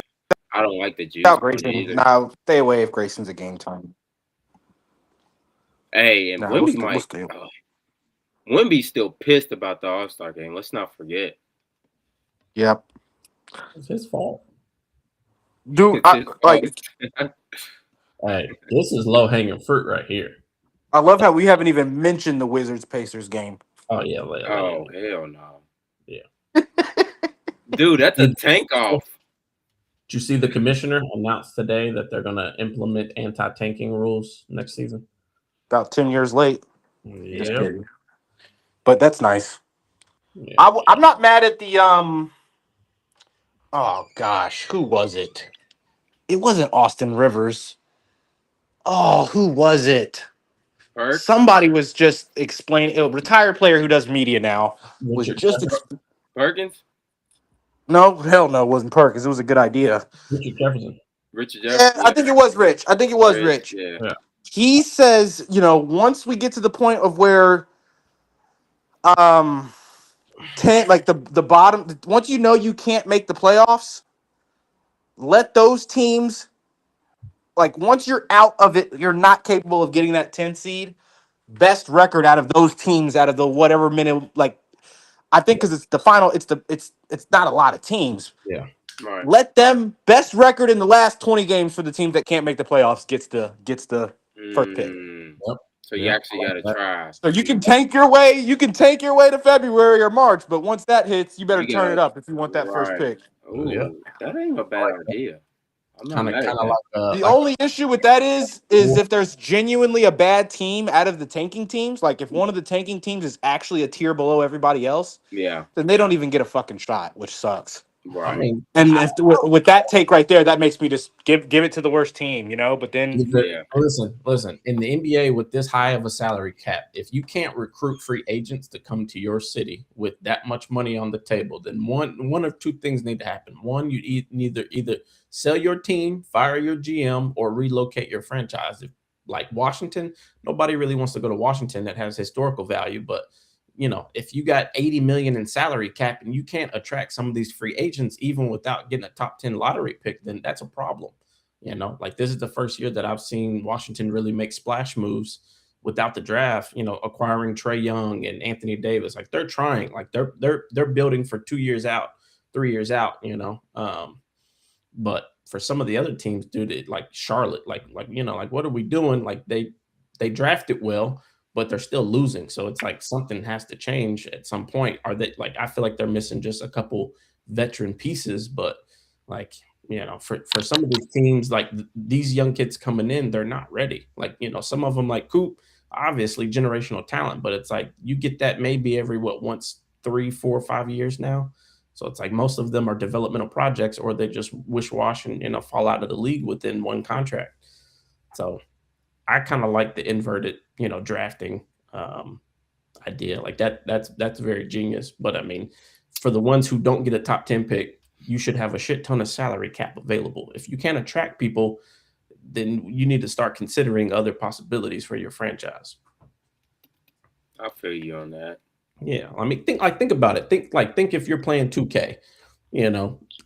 I don't like the juice without Grayson. either. No, stay away if Grayson's a game time. Hey, and Wemby Wemby's still pissed about the All-Star game. Let's not forget. Yep. It's his fault. Dude, Hey, this is low hanging fruit right here. I love how we haven't even mentioned the Wizards-Pacers game. Oh yeah. Oh hell no. Yeah. Dude, that's a tank off. Did you see the commissioner announced today that they're going to implement anti-tanking rules next season? About 10 years late. Just Yeah. kidding. But that's nice. Yeah. I'm not mad at the oh gosh, who was it? It wasn't Austin Rivers. Oh, who was it? Perk? Somebody was just explaining. A retired player who does media now was Richard just Perkins? no, hell no, it wasn't Perkins. It was a good idea. Jefferson. Richard Yeah, Jefferson? I think it was Rich. I think it was Rich. Yeah. He says, once we get to the point of where 10, like the bottom, once you can't make the playoffs, let those teams, like once you're out of it, you're not capable of getting that 10 seed. Best record out of those teams, out of the whatever minute, like I think because it's the final, it's not a lot of teams. Yeah. Right. Let them best record in the last 20 games for the team that can't make the playoffs gets the first pick. Yep. So you actually got to try. So you can tank your way. You can tank your way to February or March, but once that hits, you better You turn gotta- it up if you want that first Right. pick. Ooh, Yeah. that ain't a bad idea. I'm not Kind mad at of that. like The only issue with that is if there's genuinely a bad team out of the tanking teams, like if one of the tanking teams is actually a tier below everybody else, Yeah. then they don't even get a fucking shot, which sucks. Right. I mean, And if, with that take right there, that makes me just give it to the worst team, But then Yeah. listen. In the NBA, with this high of a salary cap, if you can't recruit free agents to come to your city with that much money on the table, then one of two things need to happen. One, you either sell your team, fire your GM, or relocate your franchise. Like Washington, nobody really wants to go to Washington that has historical value, but if you got 80 million in salary cap and you can't attract some of these free agents even without getting a top 10 lottery pick, then that's a problem. Like this is the first year that I've seen Washington really make splash moves without the draft, acquiring Trae Young and Anthony Davis. Like they're trying, like they're building for 2 years out, 3 years out, but for some of the other teams, dude, like Charlotte, like what are we doing? Like they drafted well, but they're still losing. So it's like something has to change at some point. Are they like, I feel like they're missing just a couple veteran pieces, but like, for some of these teams, like these young kids coming in, they're not ready. Like, some of them like Coop, obviously generational talent, but it's like you get that maybe every once 3, 4, 5 years now. So it's like most of them are developmental projects or they just wish-wash and fall out of the league within one contract. So I kind of like the inverted, drafting idea. Like that's very genius. But I mean, for the ones who don't get a top 10 pick, you should have a shit ton of salary cap available. If you can't attract people, then you need to start considering other possibilities for your franchise. I feel you on that. Yeah, I mean, think about it. Think if you're playing 2K,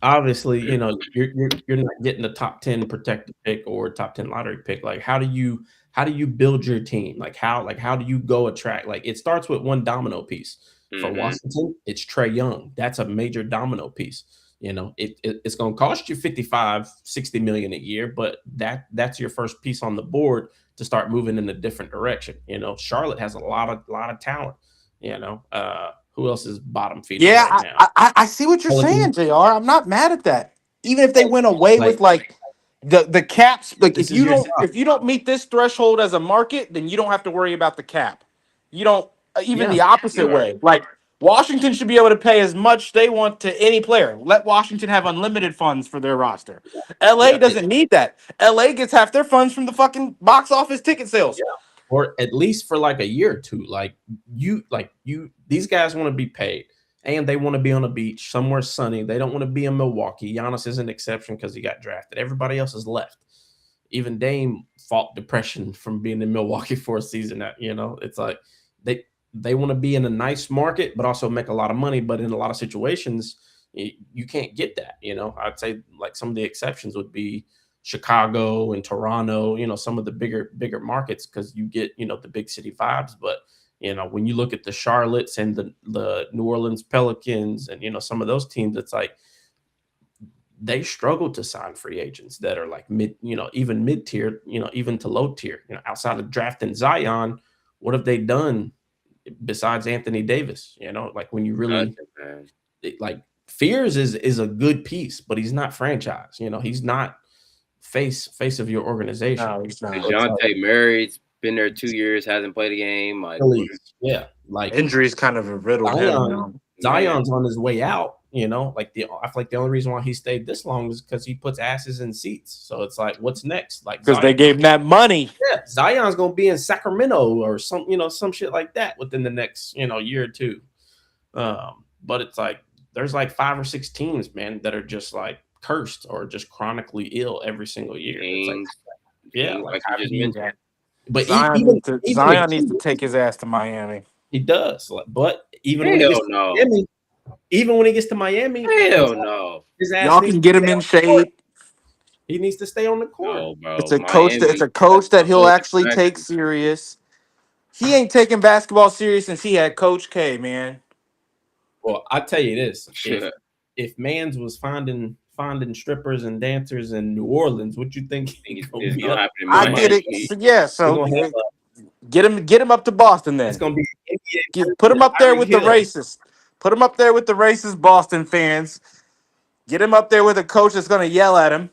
obviously, you're not getting the top 10 protected pick or top 10 lottery pick. Like, how do you build your team? Like, how do you go attract? Like, it starts with one domino piece. For Washington, it's Trae Young. That's a major domino piece. It's going to cost you 55, 60 million a year, but that's your first piece on the board to start moving in a different direction. Charlotte has a lot of talent. Who else is bottom feeder? yeah, right now? I see what you're saying, JR. I'm not mad at that. Even if they went away with like the caps, like This if is your you don't meet this threshold as a market, then you don't have to worry about the cap. You don't even the opposite way. Like Washington should be able to pay as much they want to any player. Let Washington have unlimited funds for their roster. LA doesn't need that. LA gets half their funds from the fucking box office ticket sales. Yeah. Or at least for like a year or two. These guys want to be paid and they want to be on a beach somewhere sunny. They don't want to be in Milwaukee. Giannis is an exception because he got drafted. Everybody else is left. Even Dame fought depression from being in Milwaukee for a season. It's like they want to be in a nice market, but also make a lot of money. But in a lot of situations, you can't get that. I'd say like some of the exceptions would be Chicago and Toronto, some of the bigger markets because you get, the big city vibes. But, when you look at the Charlottes and the New Orleans Pelicans and, some of those teams, it's like they struggle to sign free agents that are like mid, even mid-tier, even to low tier, outside of drafting Zion. What have they done besides Anthony Davis? Like when you really like Fears is a good piece, but he's not franchise. You know, he's not face of your organization. No, he's not. DeJounte Murray's been there 2 years, hasn't played a game. Like, yeah, like Injuries kind of riddled him. Now. Zion's on his way out. You know, like I feel like the only reason why he stayed this long is because he puts asses in seats. So it's like, what's next? Like, because they gave him that money. Yeah, Zion's gonna be in Sacramento or some, some shit like that within the next, year or two. But it's like there's like 5 or 6 teams, man, that are just like cursed or just chronically ill every single year. Kings, like you just mentioned. But Zion needs to take his ass to Miami. He does, but even when he gets to Miami, hell no. Y'all can get him in shape. He needs to stay on the court. No, bro. It's a coach that he'll actually take serious. He ain't taking basketball serious since he had Coach K, man. Well, I tell you this: if Mans was finding strippers and dancers in New Orleans, what you think it's gonna happen in I get it. Yeah, so get him up to Boston then. It's gonna be put him up there with the racists. Put him up there with the racist Boston fans. Get him up there with a coach that's going to yell at him.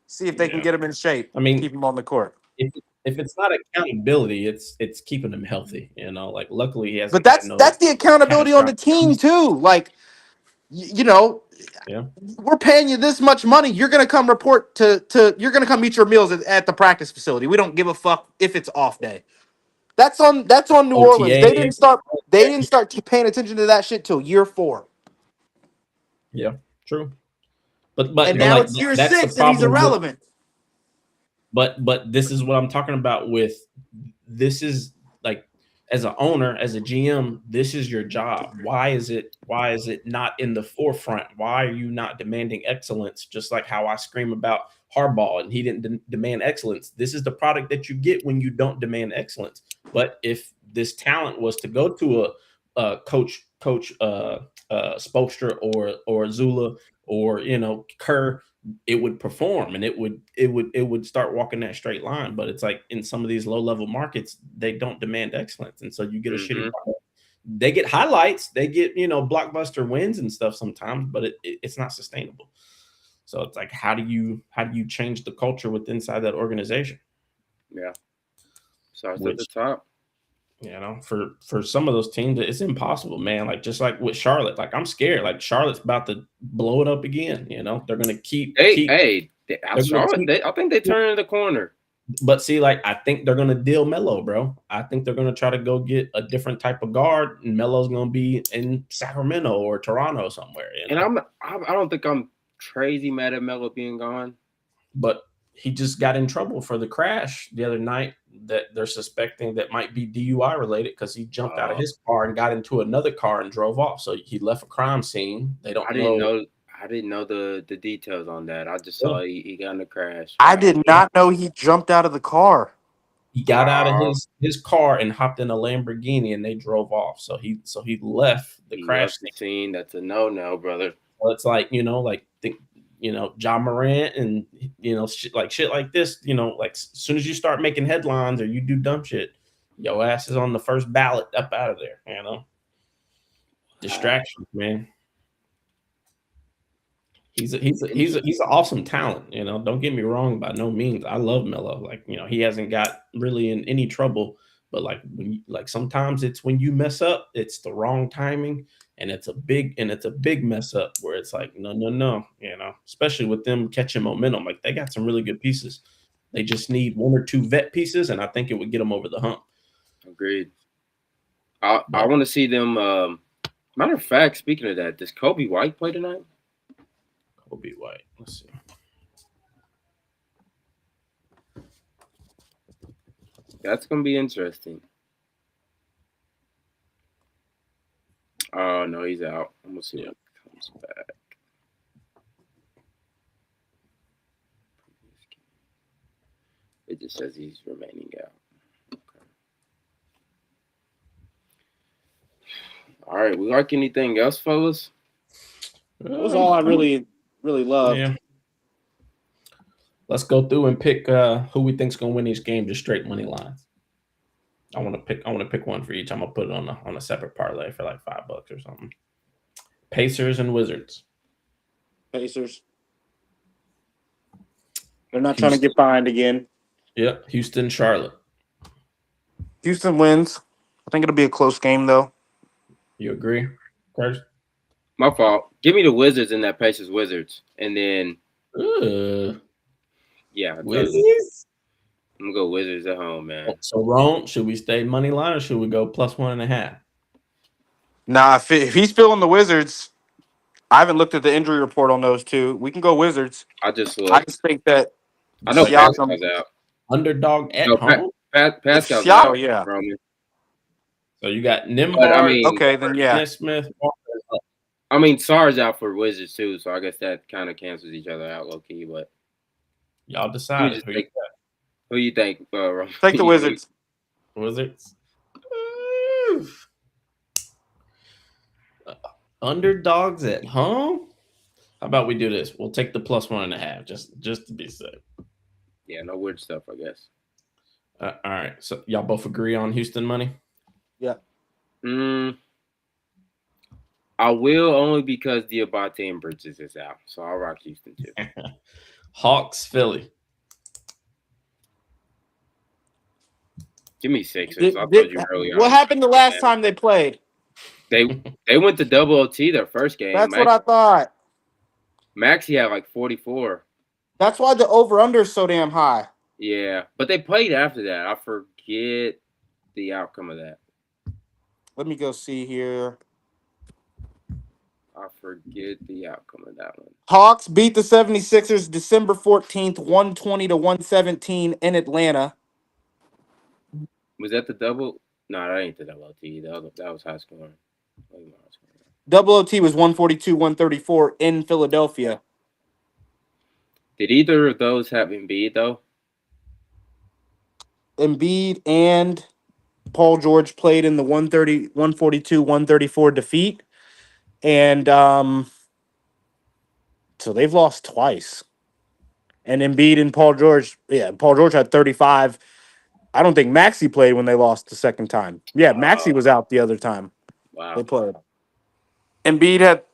See if they can get him in shape. I mean, keep him on the court. If it's not accountability, it's keeping him healthy. Like luckily he has. But that's the accountability on the team too. Like, we're paying you this much money. You're going to come report to. You're going to come eat your meals at the practice facility. We don't give a fuck if it's off day. That's on New Orleans. They didn't start paying attention to that shit till year 4. Yeah, true. But and now it's year 6 and he's irrelevant. But this is what I'm talking about this is like, as an owner, as a GM, this is your job. Why is it not in the forefront? Why are you not demanding excellence? Just like how I scream about Harbaugh and he didn't demand excellence. This is the product that you get when you don't demand excellence. But if this talent was to go to a coach Spoelstra or Zula or Kerr, it would perform and it would start walking that straight line. But it's like in some of these low level markets, they don't demand excellence, and so you get a shitty product. They get highlights, they get blockbuster wins and stuff sometimes, but it's not sustainable. So it's like, how do you change the culture within inside that organization? Yeah, starts at the top. For some of those teams, it's impossible, man. Like just like with Charlotte, like I'm scared. Like Charlotte's about to blow it up again. They're gonna keep. I think they turned the corner. But see, like I think they're gonna deal Melo, bro. I think they're gonna try to go get a different type of guard, and Melo's gonna be in Sacramento or Toronto somewhere. And I don't think I'm crazy mad at Melo being gone, but he just got in trouble for the crash the other night that they're suspecting that might be DUI related because he jumped out of his car and got into another car and drove off. So he left a crime scene. I didn't know the details on that. I just saw he got in a crash. I did not know he jumped out of the car. He got out of his car and hopped in a Lamborghini and they drove off. So he left the crash scene. That's a no, brother. Well, it's like, Ja Morant and shit like this, like as soon as you start making headlines or you do dumb shit, your ass is on the first ballot up out of there, distractions, man. He's an awesome talent, don't get me wrong, by no means. I love Melo. Like, he hasn't got really in any trouble, but like sometimes it's when you mess up, it's the wrong timing. And it's a big mess up where it's like, no, especially with them catching momentum. Like they got some really good pieces. They just need 1 or 2 vet pieces, and I think it would get them over the hump. Agreed. I want to see them. Matter of fact, speaking of that, does Kobe White play tonight? Kobe White. Let's see. That's gonna be interesting. Oh no, he's out. I'm gonna see what comes back. It just says he's remaining out. Okay. All right, we like anything else, fellas? That was all I really loved. Yeah. Let's go through and pick who we think's gonna win each game, just straight money lines. I want to pick one for each. I'm gonna put it on a separate parlay for like $5 or something. Pacers and Wizards. Pacers. They're not trying to get behind again. Yeah, Houston, Charlotte. Houston wins. I think it'll be a close game, though. You agree, Curtis? My fault. Give me the Wizards in that Pacers Wizards, and then yeah, Wizards. I'm gonna go Wizards at home, man. So, Rome, should we stay money line or should we go +1.5? Nah, if he's feeling the Wizards, I haven't looked at the injury report on those two. We can go Wizards. I just think that I know Siakam- Pascal's out. Underdog at home. Pascal's Siakam, out. yeah. Roman. So you got Nimbar. But, I mean, Okay, then yeah. Dennis Smith. I mean, Sar's out for Wizards too, so I guess that kind of cancels each other out low key. But Y'all decide. who you think? Roman? Take the Wizards. Wizards. Underdogs at home. How about we do this? We'll take the +1.5 just to be safe. Yeah, no weird stuff, I guess. All right. So y'all both agree on Houston money? Yeah. I will only because Diabate and Bridges is out, so I'll rock Houston too. Hawks, Philly. Give me Sixers. I told you earlier. What happened the last time they played? They went to double OT their first game. That's what I thought. Maxey had like 44. That's why the over-under is so damn high. Yeah, but they played after that. I forget the outcome of that. Let me go see here. I forget the outcome of that one. Hawks beat the 76ers December 14th, 120-117 in Atlanta. Was that the double? No, that ain't the double OT. That was high scoring. Double OT was 142-134 in Philadelphia. Did either of those have Embiid, though? Embiid and Paul George played in the 142-134 defeat. And so they've lost twice. And Embiid and Paul George had 35. I don't think Maxey played when they lost the second time. Yeah, Maxey was out the other time. Wow. They played. Embiid had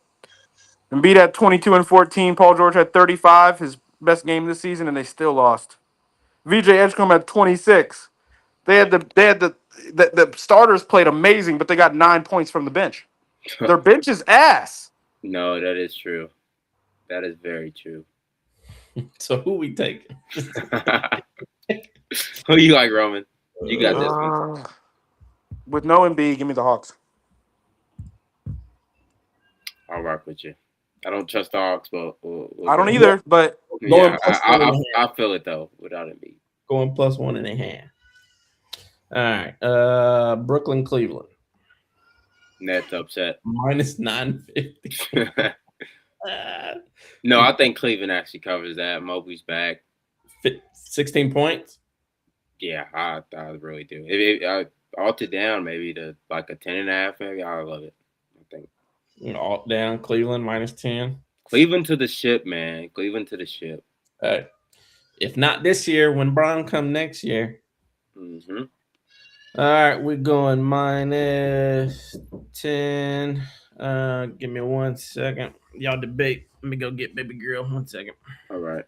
22 and 14. Paul George had 35, his best game this season, and they still lost. VJ Edgecombe had 26. The starters played amazing, but they got 9 points from the bench. Their bench is ass. No, that is true. That is very true. So who we taking? Who you like, Roman? You got this one. With no Embiid, give me the Hawks. I'll rock with you. I don't trust the Hawks, but I don't either. But yeah, I feel it though without Embiid. Going +1.5. All right. Brooklyn, Cleveland. Nets upset. -950. No, I think Cleveland actually covers that. Mobley's back. 16 points. Yeah, I really do. If I alt it down maybe to like a 10.5, maybe I love it. I think. Alt down, Cleveland -10. Cleveland to the ship, man. Cleveland to the ship. If not this year, when Brown come next year. Mm-hmm. All right, we're going -10. Give me 1 second. Y'all debate. Let me go get baby girl. 1 second. All right.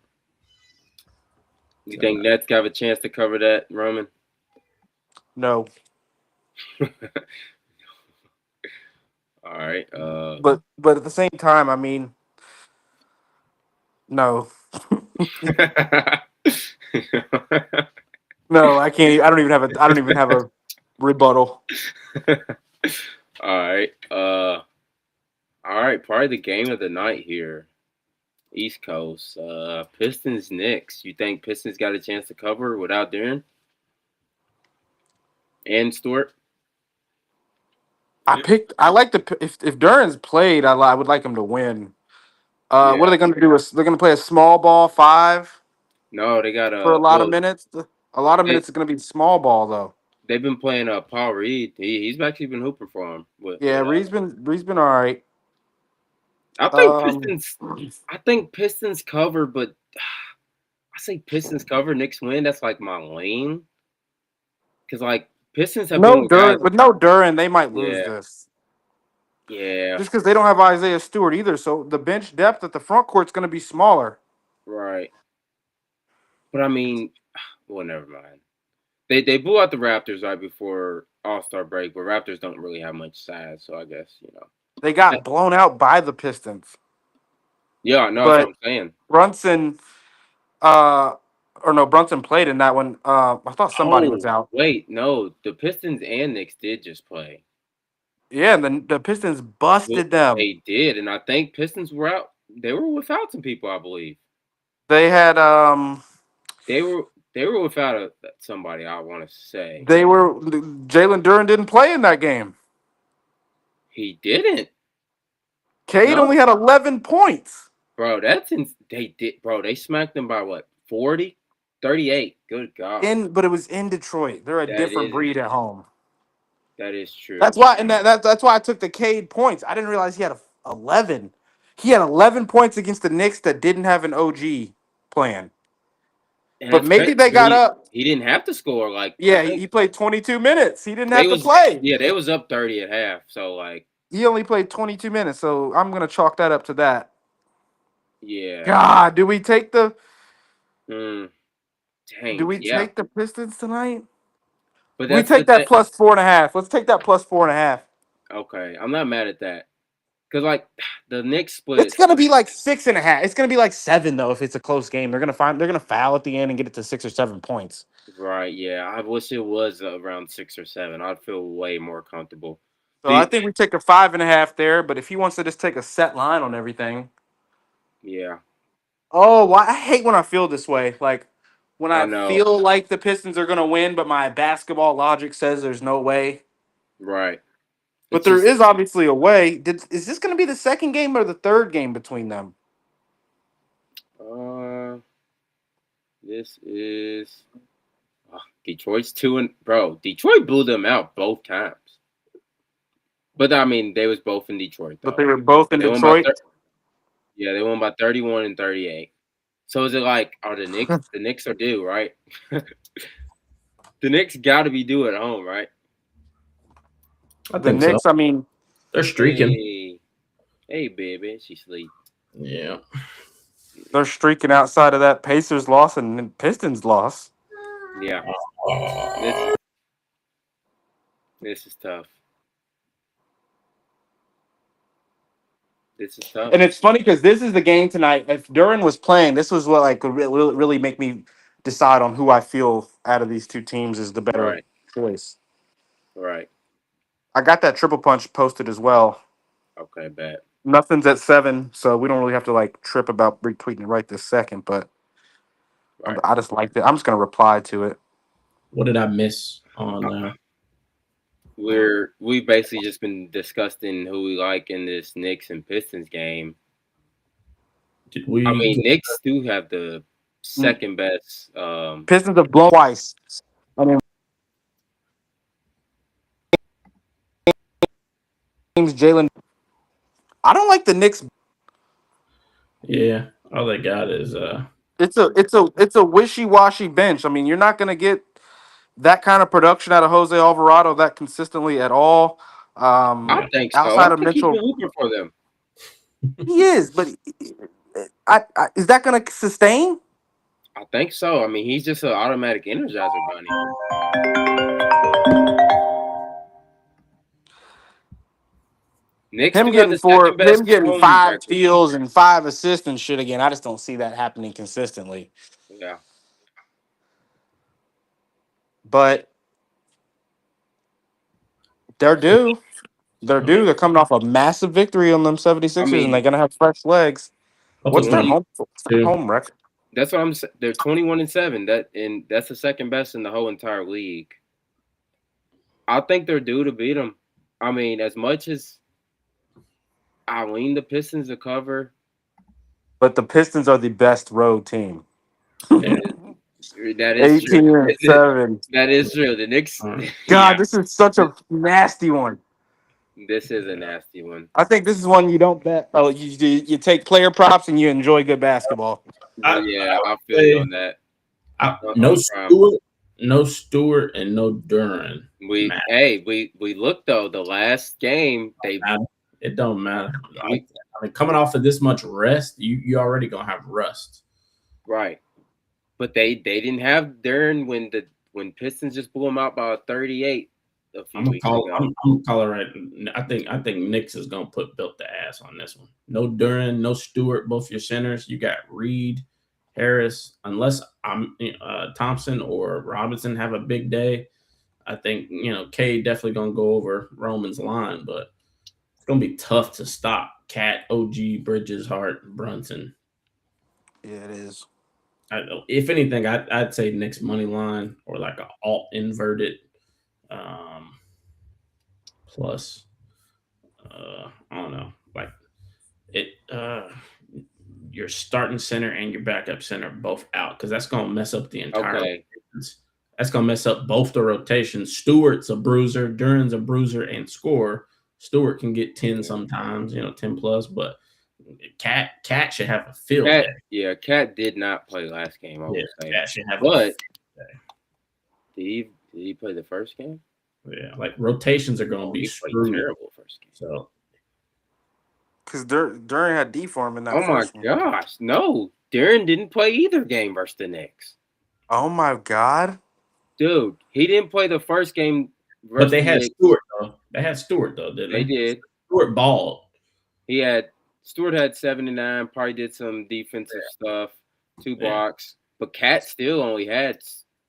You think Nets got a chance to cover that, Roman? no. All right. But at the same time, I mean, no. No, I can't. I don't even have a rebuttal. All right. All right. Probably the game of the night here. East Coast. Pistons Knicks. You think Pistons got a chance to cover without Duran and Stewart? I like if Duran's played, I would like him to win. What are they going to do? They're going to play a small ball 5. No, they got for a lot of minutes. A lot of minutes is going to be small ball though. They've been playing Paul Reed. He's actually been hooping for him. Reed's been all right. I think Pistons cover, but I say Pistons cover, Knicks win. That's like my lane. Because like Pistons have with no Duran, they might lose this. Yeah, just because they don't have Isaiah Stewart either. So the bench depth at the front court is going to be smaller. right. But I mean, well, never mind. They blew out the Raptors right before All-Star break, but Raptors don't really have much size, so I guess They got blown out by the Pistons. Yeah, no, that's But what I'm saying. Brunson, Brunson played in that one. I thought somebody was out. Wait, no, the Pistons and Knicks did just play. Yeah, and the Pistons busted them. They did, and I think Pistons were out. They were without some people, I believe. They had They were without somebody. I want to say Jalen Duren didn't play in that game. he didn't. Cade only had 11 points. Bro, they did, bro. They smacked them by what? 40? 38. Good God. But it was in Detroit. They're a different breed at home. That is true. That's why, and that's why I took the Cade points. I didn't realize he had 11. He had 11 points against the Knicks that didn't have an OG plan. And but maybe they got up. He didn't have to score. He played 22 minutes. He didn't have to play. Yeah, they was up 30 at half. So he only played 22 minutes. So I'm gonna chalk that up to that. Yeah. God, do we take the? Dang. Do we take the Pistons tonight? But we take that plus 4.5. Let's take that plus 4.5. Okay, I'm not mad at that. Because the Knicks split. It's gonna be like 6.5. It's gonna be like 7 though if it's a close game. They're gonna foul at the end and get it to 6 or 7 points. Right. Yeah. I wish it was around 6 or 7. I'd feel way more comfortable. So I think we take a 5.5 there. But if he wants to just take a set line on everything. Yeah. Oh, I hate when I feel this way. Like when I know. feel like the Pistons are gonna win, but my basketball logic says there's no way. Right. But there is obviously a way. Is this going to be the second game or the third game between them? This is Detroit's 2 bro. Detroit blew them out both times. But I mean, they was both in Detroit. Though. But they were both in Detroit. Yeah, they won by 31 and 38. So is it are the Knicks? The Knicks are due, right? The Knicks got to be due at home, right? I think the Knicks, I mean, they're streaking. Hey, baby, she sleep. Yeah. They're streaking outside of that Pacers loss and Pistons loss. Yeah. This is tough. This is tough. And it's funny because this is the game tonight. If Duren was playing, this was what could really make me decide on who I feel out of these two teams is the better choice. Right. I got that triple punch posted as well. Okay, bet. Nothing's at 7, so we don't really have to trip about retweeting it right this second. But I just liked it. I'm just gonna reply to it. What did I miss on? We basically just been discussing who we like in this Knicks and Pistons game. Knicks do have the second best. Pistons have blown twice. I mean, Jalen. I don't like the Knicks. Yeah, all they got is It's a wishy-washy bench. I mean, you're not gonna get that kind of production out of Jose Alvarado that consistently at all. I think so. Outside of Mitchell, he's been hooping for them. He is, but is that gonna sustain? I think so. I mean, he's just an automatic energizer bunny. Him getting 5 steals and 5 assists and shit again. I just don't see that happening consistently. Yeah. But they're due. They're due. They're coming off a massive victory on them 76ers, and they're gonna have fresh legs. What's their home record? That's what I'm saying. They're 21-7. That's the second best in the whole entire league. I think they're due to beat them. I mean, as much as I lean the Pistons to cover, but the Pistons are the best road team. That is 18-7. That is true. The Knicks. God, this is such a nasty one. This is a nasty one. I think this is one you don't bet. Oh, you take player props and you enjoy good basketball. I feel you on that. No Stewart, and no Duren. We looked though. The last game It don't matter. I mean, coming off of this much rest, you already gonna have rust. Right. But they didn't have Duren when Pistons just blew them out by 38 a few weeks ago. I'm gonna call it right. I think Knicks is gonna put built the ass on this one. No Duren, no Stewart, both your centers. You got Reed, Harris. Unless Thompson or Robinson have a big day, I think K definitely gonna go over Roman's line, but it's gonna be tough to stop Cat, OG, Bridges, Hart, Brunson. Yeah, it is. If anything, I'd say Knicks money line or like an alt inverted plus. I don't know, like it. Your starting center and your backup center both out because that's gonna mess up the entire. Okay. That's gonna mess up both the rotations. Stewart's a bruiser, Duren's a bruiser and scorer. Stewart can get 10 sometimes, 10 plus, but Cat should have a field day. Yeah, Cat did not play last game. I would say. Cat should have but a field did day. he play the first game? Yeah, like rotations are going to be screwed. Terrible first game. So, because Duren had deform in that. Oh my gosh, no! Duren didn't play either game versus the Knicks. Oh my god, dude, he didn't play the first game. But they had Stewart though. They had Stewart though, didn't they? They did. Stewart balled. Stewart had 7 and 9. Probably did some defensive stuff, 2 blocks. But Cat still only had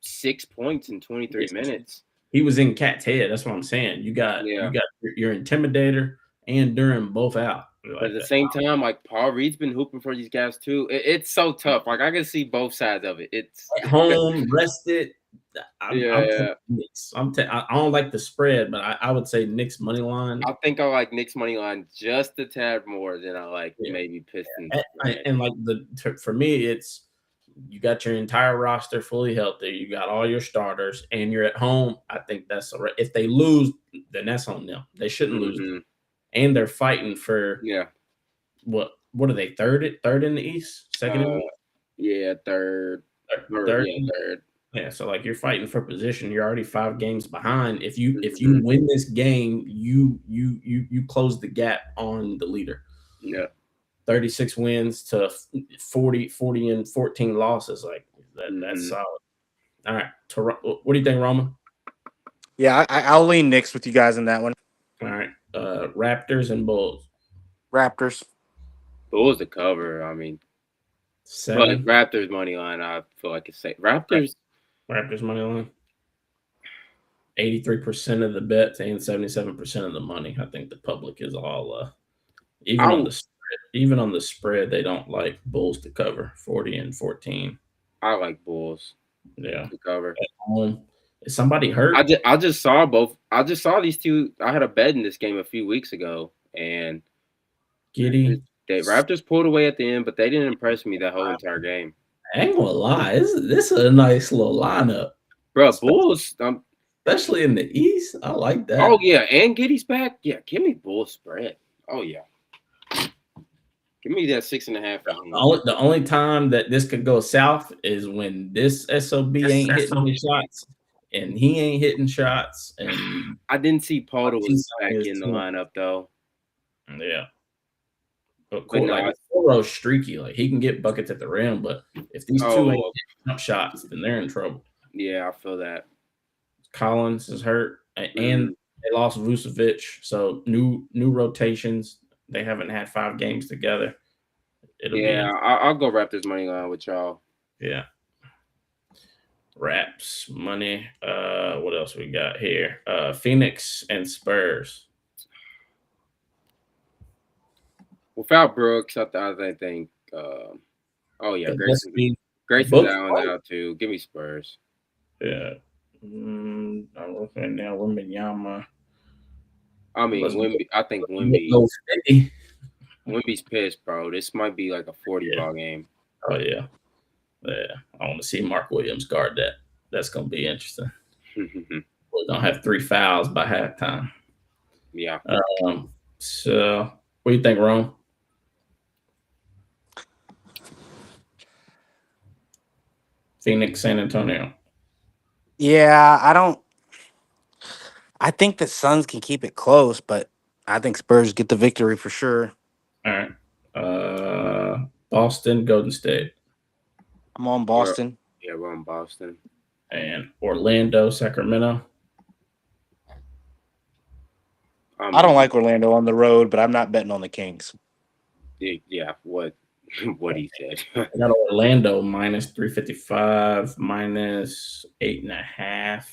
6 points in 23 minutes. He was in Cat's head. That's what I'm saying. You got your intimidator and Duren both out. But at the same time, like Paul Reed's been hooping for these guys too. It's so tough. Like I can see both sides of it. It's at home, rested. I'm Knicks. I don't like the spread, but I would say Knicks money line. I think I like Knicks money line just a tad more than I like maybe Pistons. And like for me, it's you got your entire roster fully healthy. You got all your starters, and you're at home. I think that's all right. If they lose, then that's on them. They shouldn't lose. And they're fighting for what are they third in the East, second in the East? Yeah, third. Yeah, so like you're fighting for position. You're already 5 games behind. If you win this game, you close the gap on the leader. Yeah, 36 wins to 40 and 14 losses. Like that's solid. All right, what do you think, Roman? Yeah, I'll lean Knicks with you guys in that one. All right. Raptors and Bulls. Raptors. Bulls to cover. I mean, 7. But Raptors money line. I feel like it's safe. Raptors money line. 83% of the bets and 77% of the money. I think the public is all even on the spread. They don't like Bulls to cover 40 and 14. I like Bulls. Yeah, to cover. At home. Is somebody hurt? I just saw both. I just saw these two. I had a bet in this game a few weeks ago, and Giddy. The Raptors pulled away at the end, but they didn't impress me that whole entire game. I ain't gonna lie, this is a nice little lineup, bro. Bulls, especially in the East. I like that. Oh yeah, and Giddy's back. Yeah, give me Bulls spread. Oh yeah, give me that 6.5. The only time that this could go south is when this SOB ain't hitting any shots. And he ain't hitting shots. And I didn't see Porter was back in the lineup though. Yeah. But cool, like Poro's streaky. Like he can get buckets at the rim, but if these two ain't hitting up shots, then they're in trouble. Yeah, I feel that. Collins is hurt, and they lost Vucevic. So new rotations. They haven't had 5 games together. I'll go Raptors money line with y'all. Yeah. Raps money. What else we got here? Phoenix and Spurs. Without Brooks, I think. Grayson's out too. Give me Spurs. Yeah. I'm looking now. Wembanyama. I mean, Wemby. I think Wemby. Wemby's pissed, bro. This might be like a 40-ball game. Oh yeah. Yeah, I want to see Mark Williams guard that. That's going to be interesting. We're going to have 3 fouls by halftime. Yeah. So, what do you think, Rome? Phoenix, San Antonio. Yeah, I think the Suns can keep it close, but I think Spurs get the victory for sure. All right. Boston, Golden State, I'm on Boston. Yeah, we're on Boston. and Orlando, Sacramento. I don't like Orlando on the road, but I'm not betting on the Kings. Yeah, what he said. I got Orlando minus 355, minus 8.5.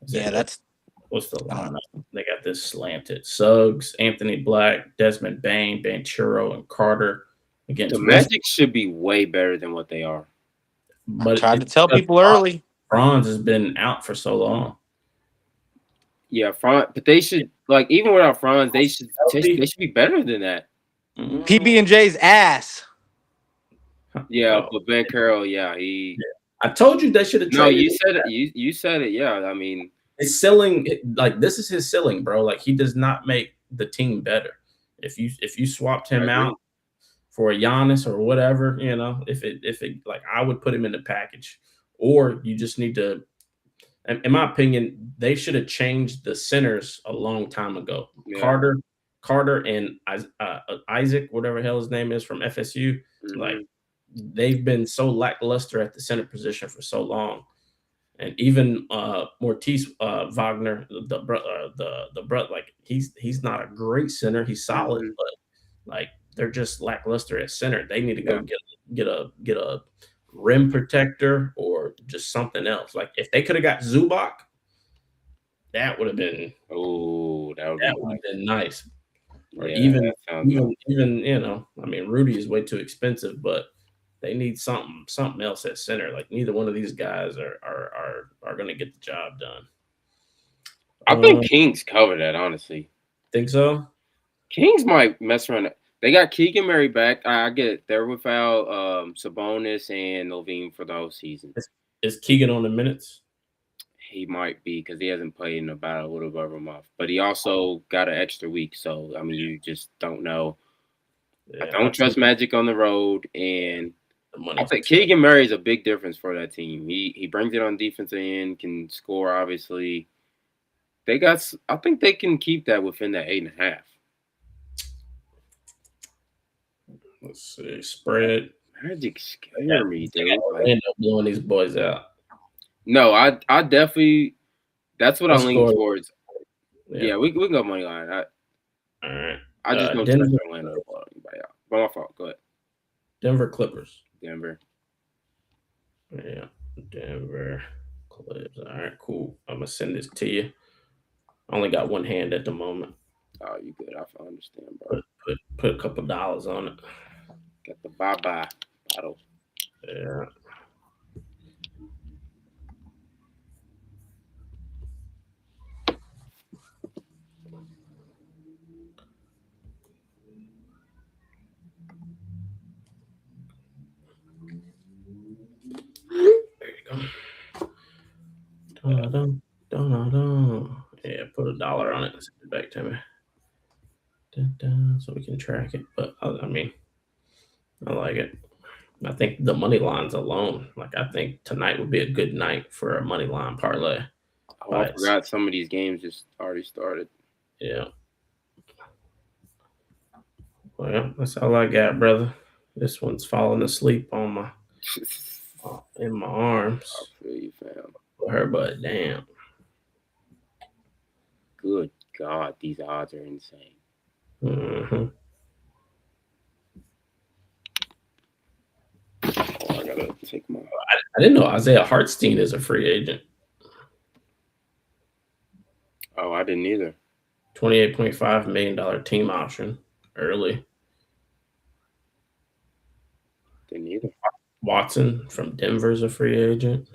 Yeah, that's what's the lineup? They got this slanted. Suggs, Anthony Black, Desmond Bain, Banchero, and Carter against The Magic should be way better than what they are. I tried to tell people early. Franz has been out for so long. Yeah, Franz, but they should even without Franz, they should be better than that. Mm-hmm. PB&J's ass. Yeah, but Ben Carroll, he. I told you they should have. No, you said it. You said it. Yeah, I mean, his ceiling, this is his ceiling, bro. Like, he does not make the team better. If you swapped him out for a Giannis or whatever, if it I would put him in the package, or you just need to. In my opinion, they should have changed the centers a long time ago. Yeah. Carter and Isaac, whatever the hell his name is from FSU, they've been so lackluster at the center position for so long. And even Mortiz Wagner, the brother, he's not a great center. He's solid, but they're just lackluster at center. They need to go get a rim protector or just something else. Like, if they could have got Zubac, that would have been nice. Or even Rudy is way too expensive, but they need something else at center. Like, neither one of these guys are going to get the job done. I think Kings cover that, honestly. Think so? Kings might mess around. They got Keegan Murray back. I get it. They're without Sabonis and Levine for the whole season. Is Keegan on the minutes? He might be, because he hasn't played in about a little over a month. But he also got an extra week. So, I mean, you just don't know. Yeah, I don't trust Magic on the road. And I think Keegan Murray is a big difference for that team. He brings it on defensive end, can score, obviously. I think they can keep that within that 8.5. Let's see. Spread. Magic scare me, dude. End up blowing these boys out. No, I definitely. That's what I lean towards. Yeah, we can go money line. All right. I just don't trust Orlando. But my fault. Go ahead. Denver Clippers. Denver. Yeah, Denver Clippers. All right, cool. I'm gonna send this to you. I only got one hand at the moment. Oh, you good? I understand, bro. Put a couple dollars on it. Got the bye-bye bottle. Yeah. There you go. Yeah, put $1 on it and send it back to me. So we can track it. But I mean, I like it. I think the money lines alone, I think tonight would be a good night for a money line parlay. Oh, I forgot some of these games just already started. Yeah. Well, that's all I got, brother. This one's falling asleep on my in my arms. I feel you, fam. For her, but damn. Good God, these odds are insane. Mm-hmm. Oh, I gotta take my. I didn't know Isaiah Hartstein is a free agent. Oh, I didn't either. $28.5 million team option early. Didn't either. Watson from Denver is a free agent.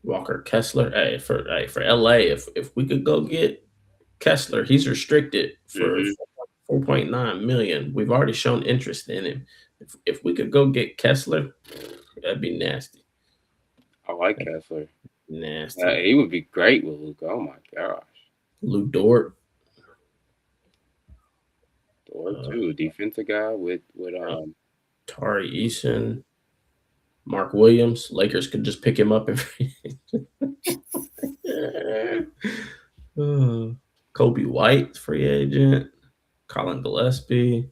Walker Kessler. Hey, for LA, if we could go get Kessler, he's restricted for $4.9 million. We've already shown interest in him. If we could go get Kessler, that'd be nasty. I like Kessler. Nasty. He would be great with Luke. Oh my gosh. Lou Dort. Dort too, defensive guy with Tari Eason, Mark Williams. Lakers could just pick him up every. Kobe White, free agent. Colin Gillespie.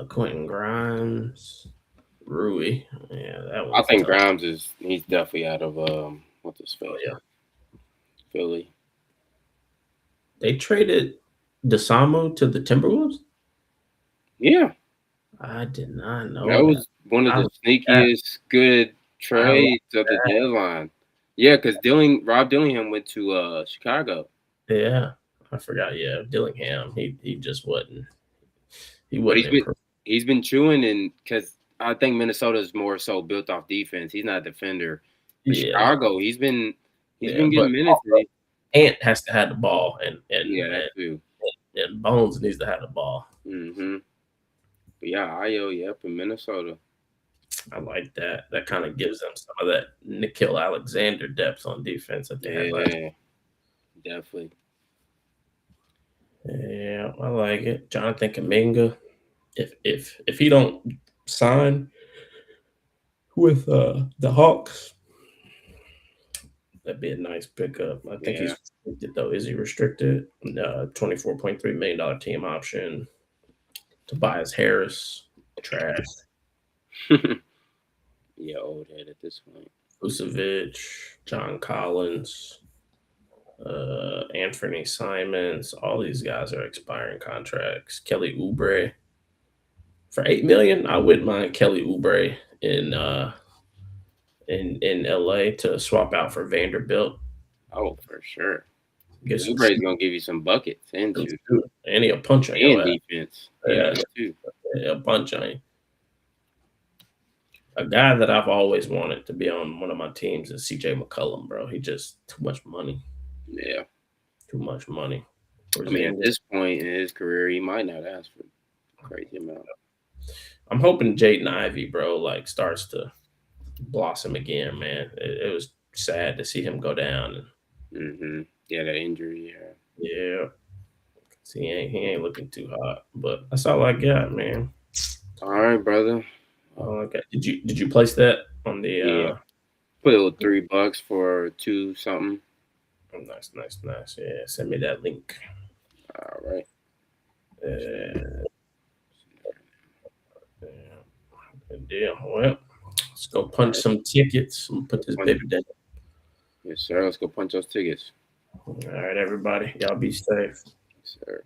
Quentin Grimes. Rui. Yeah, that I one's think tough. Grimes he's definitely out of what's his face? Oh, yeah. Philly. They traded DeSamu to the Timberwolves? Yeah. I did not know That was one of I the like sneakiest good trades of the that. deadline. Yeah, because Rob Dillingham went to Chicago. Yeah, I forgot. Yeah, Dillingham. He just wasn't. He But wasn't improved. he's been chewing, and because I think Minnesota's more so built off defense. He's not a defender. But Yeah, Chicago, he's been but getting minutes. Ant has to have the ball, and Yeah, that too. and Bones needs to have the ball. Mm-hmm. But yeah, Io, yep, in Minnesota. I like that. That kind of gives them some of that Nikhil Alexander depth on defense that they had last. Yeah, definitely. Yeah, I like it. Jonathan Kuminga. If he don't sign with the Hawks, that'd be a nice pickup. I think he's restricted though. Is he restricted? $24.3 million team option. Tobias Harris, trash. Yeah, old head at this point. Vucevic, John Collins, Anthony Simons. All these guys are expiring contracts. Kelly Oubre. For $8 million, I wouldn't mind Kelly Oubre in LA to swap out for Vanderbilt. Oh, for sure. Guess Oubre's gonna give you some buckets and he'll punch on your ass. defense. Yeah, too. A bunch on you. A guy that I've always wanted to be on one of my teams is CJ McCollum, bro. He just too much money. Yeah. Too much money. I mean, at this point in his career, he might not ask for a crazy amount. I'm hoping Jaden Ivey, bro, like starts to blossom again, man. It was sad to see him go down. Mm-hmm. Yeah, that injury, Yeah. He ain't looking too hot. But that's all I got, man. All right, brother. All I got. Did you place that on the put a little $3 for 2 something? Oh, nice. Yeah, send me that link. All right. Good deal. Well, let's go punch some tickets and put this baby down. Yes, sir. Let's go punch those tickets. All right, everybody. Y'all be safe. Yes, sir.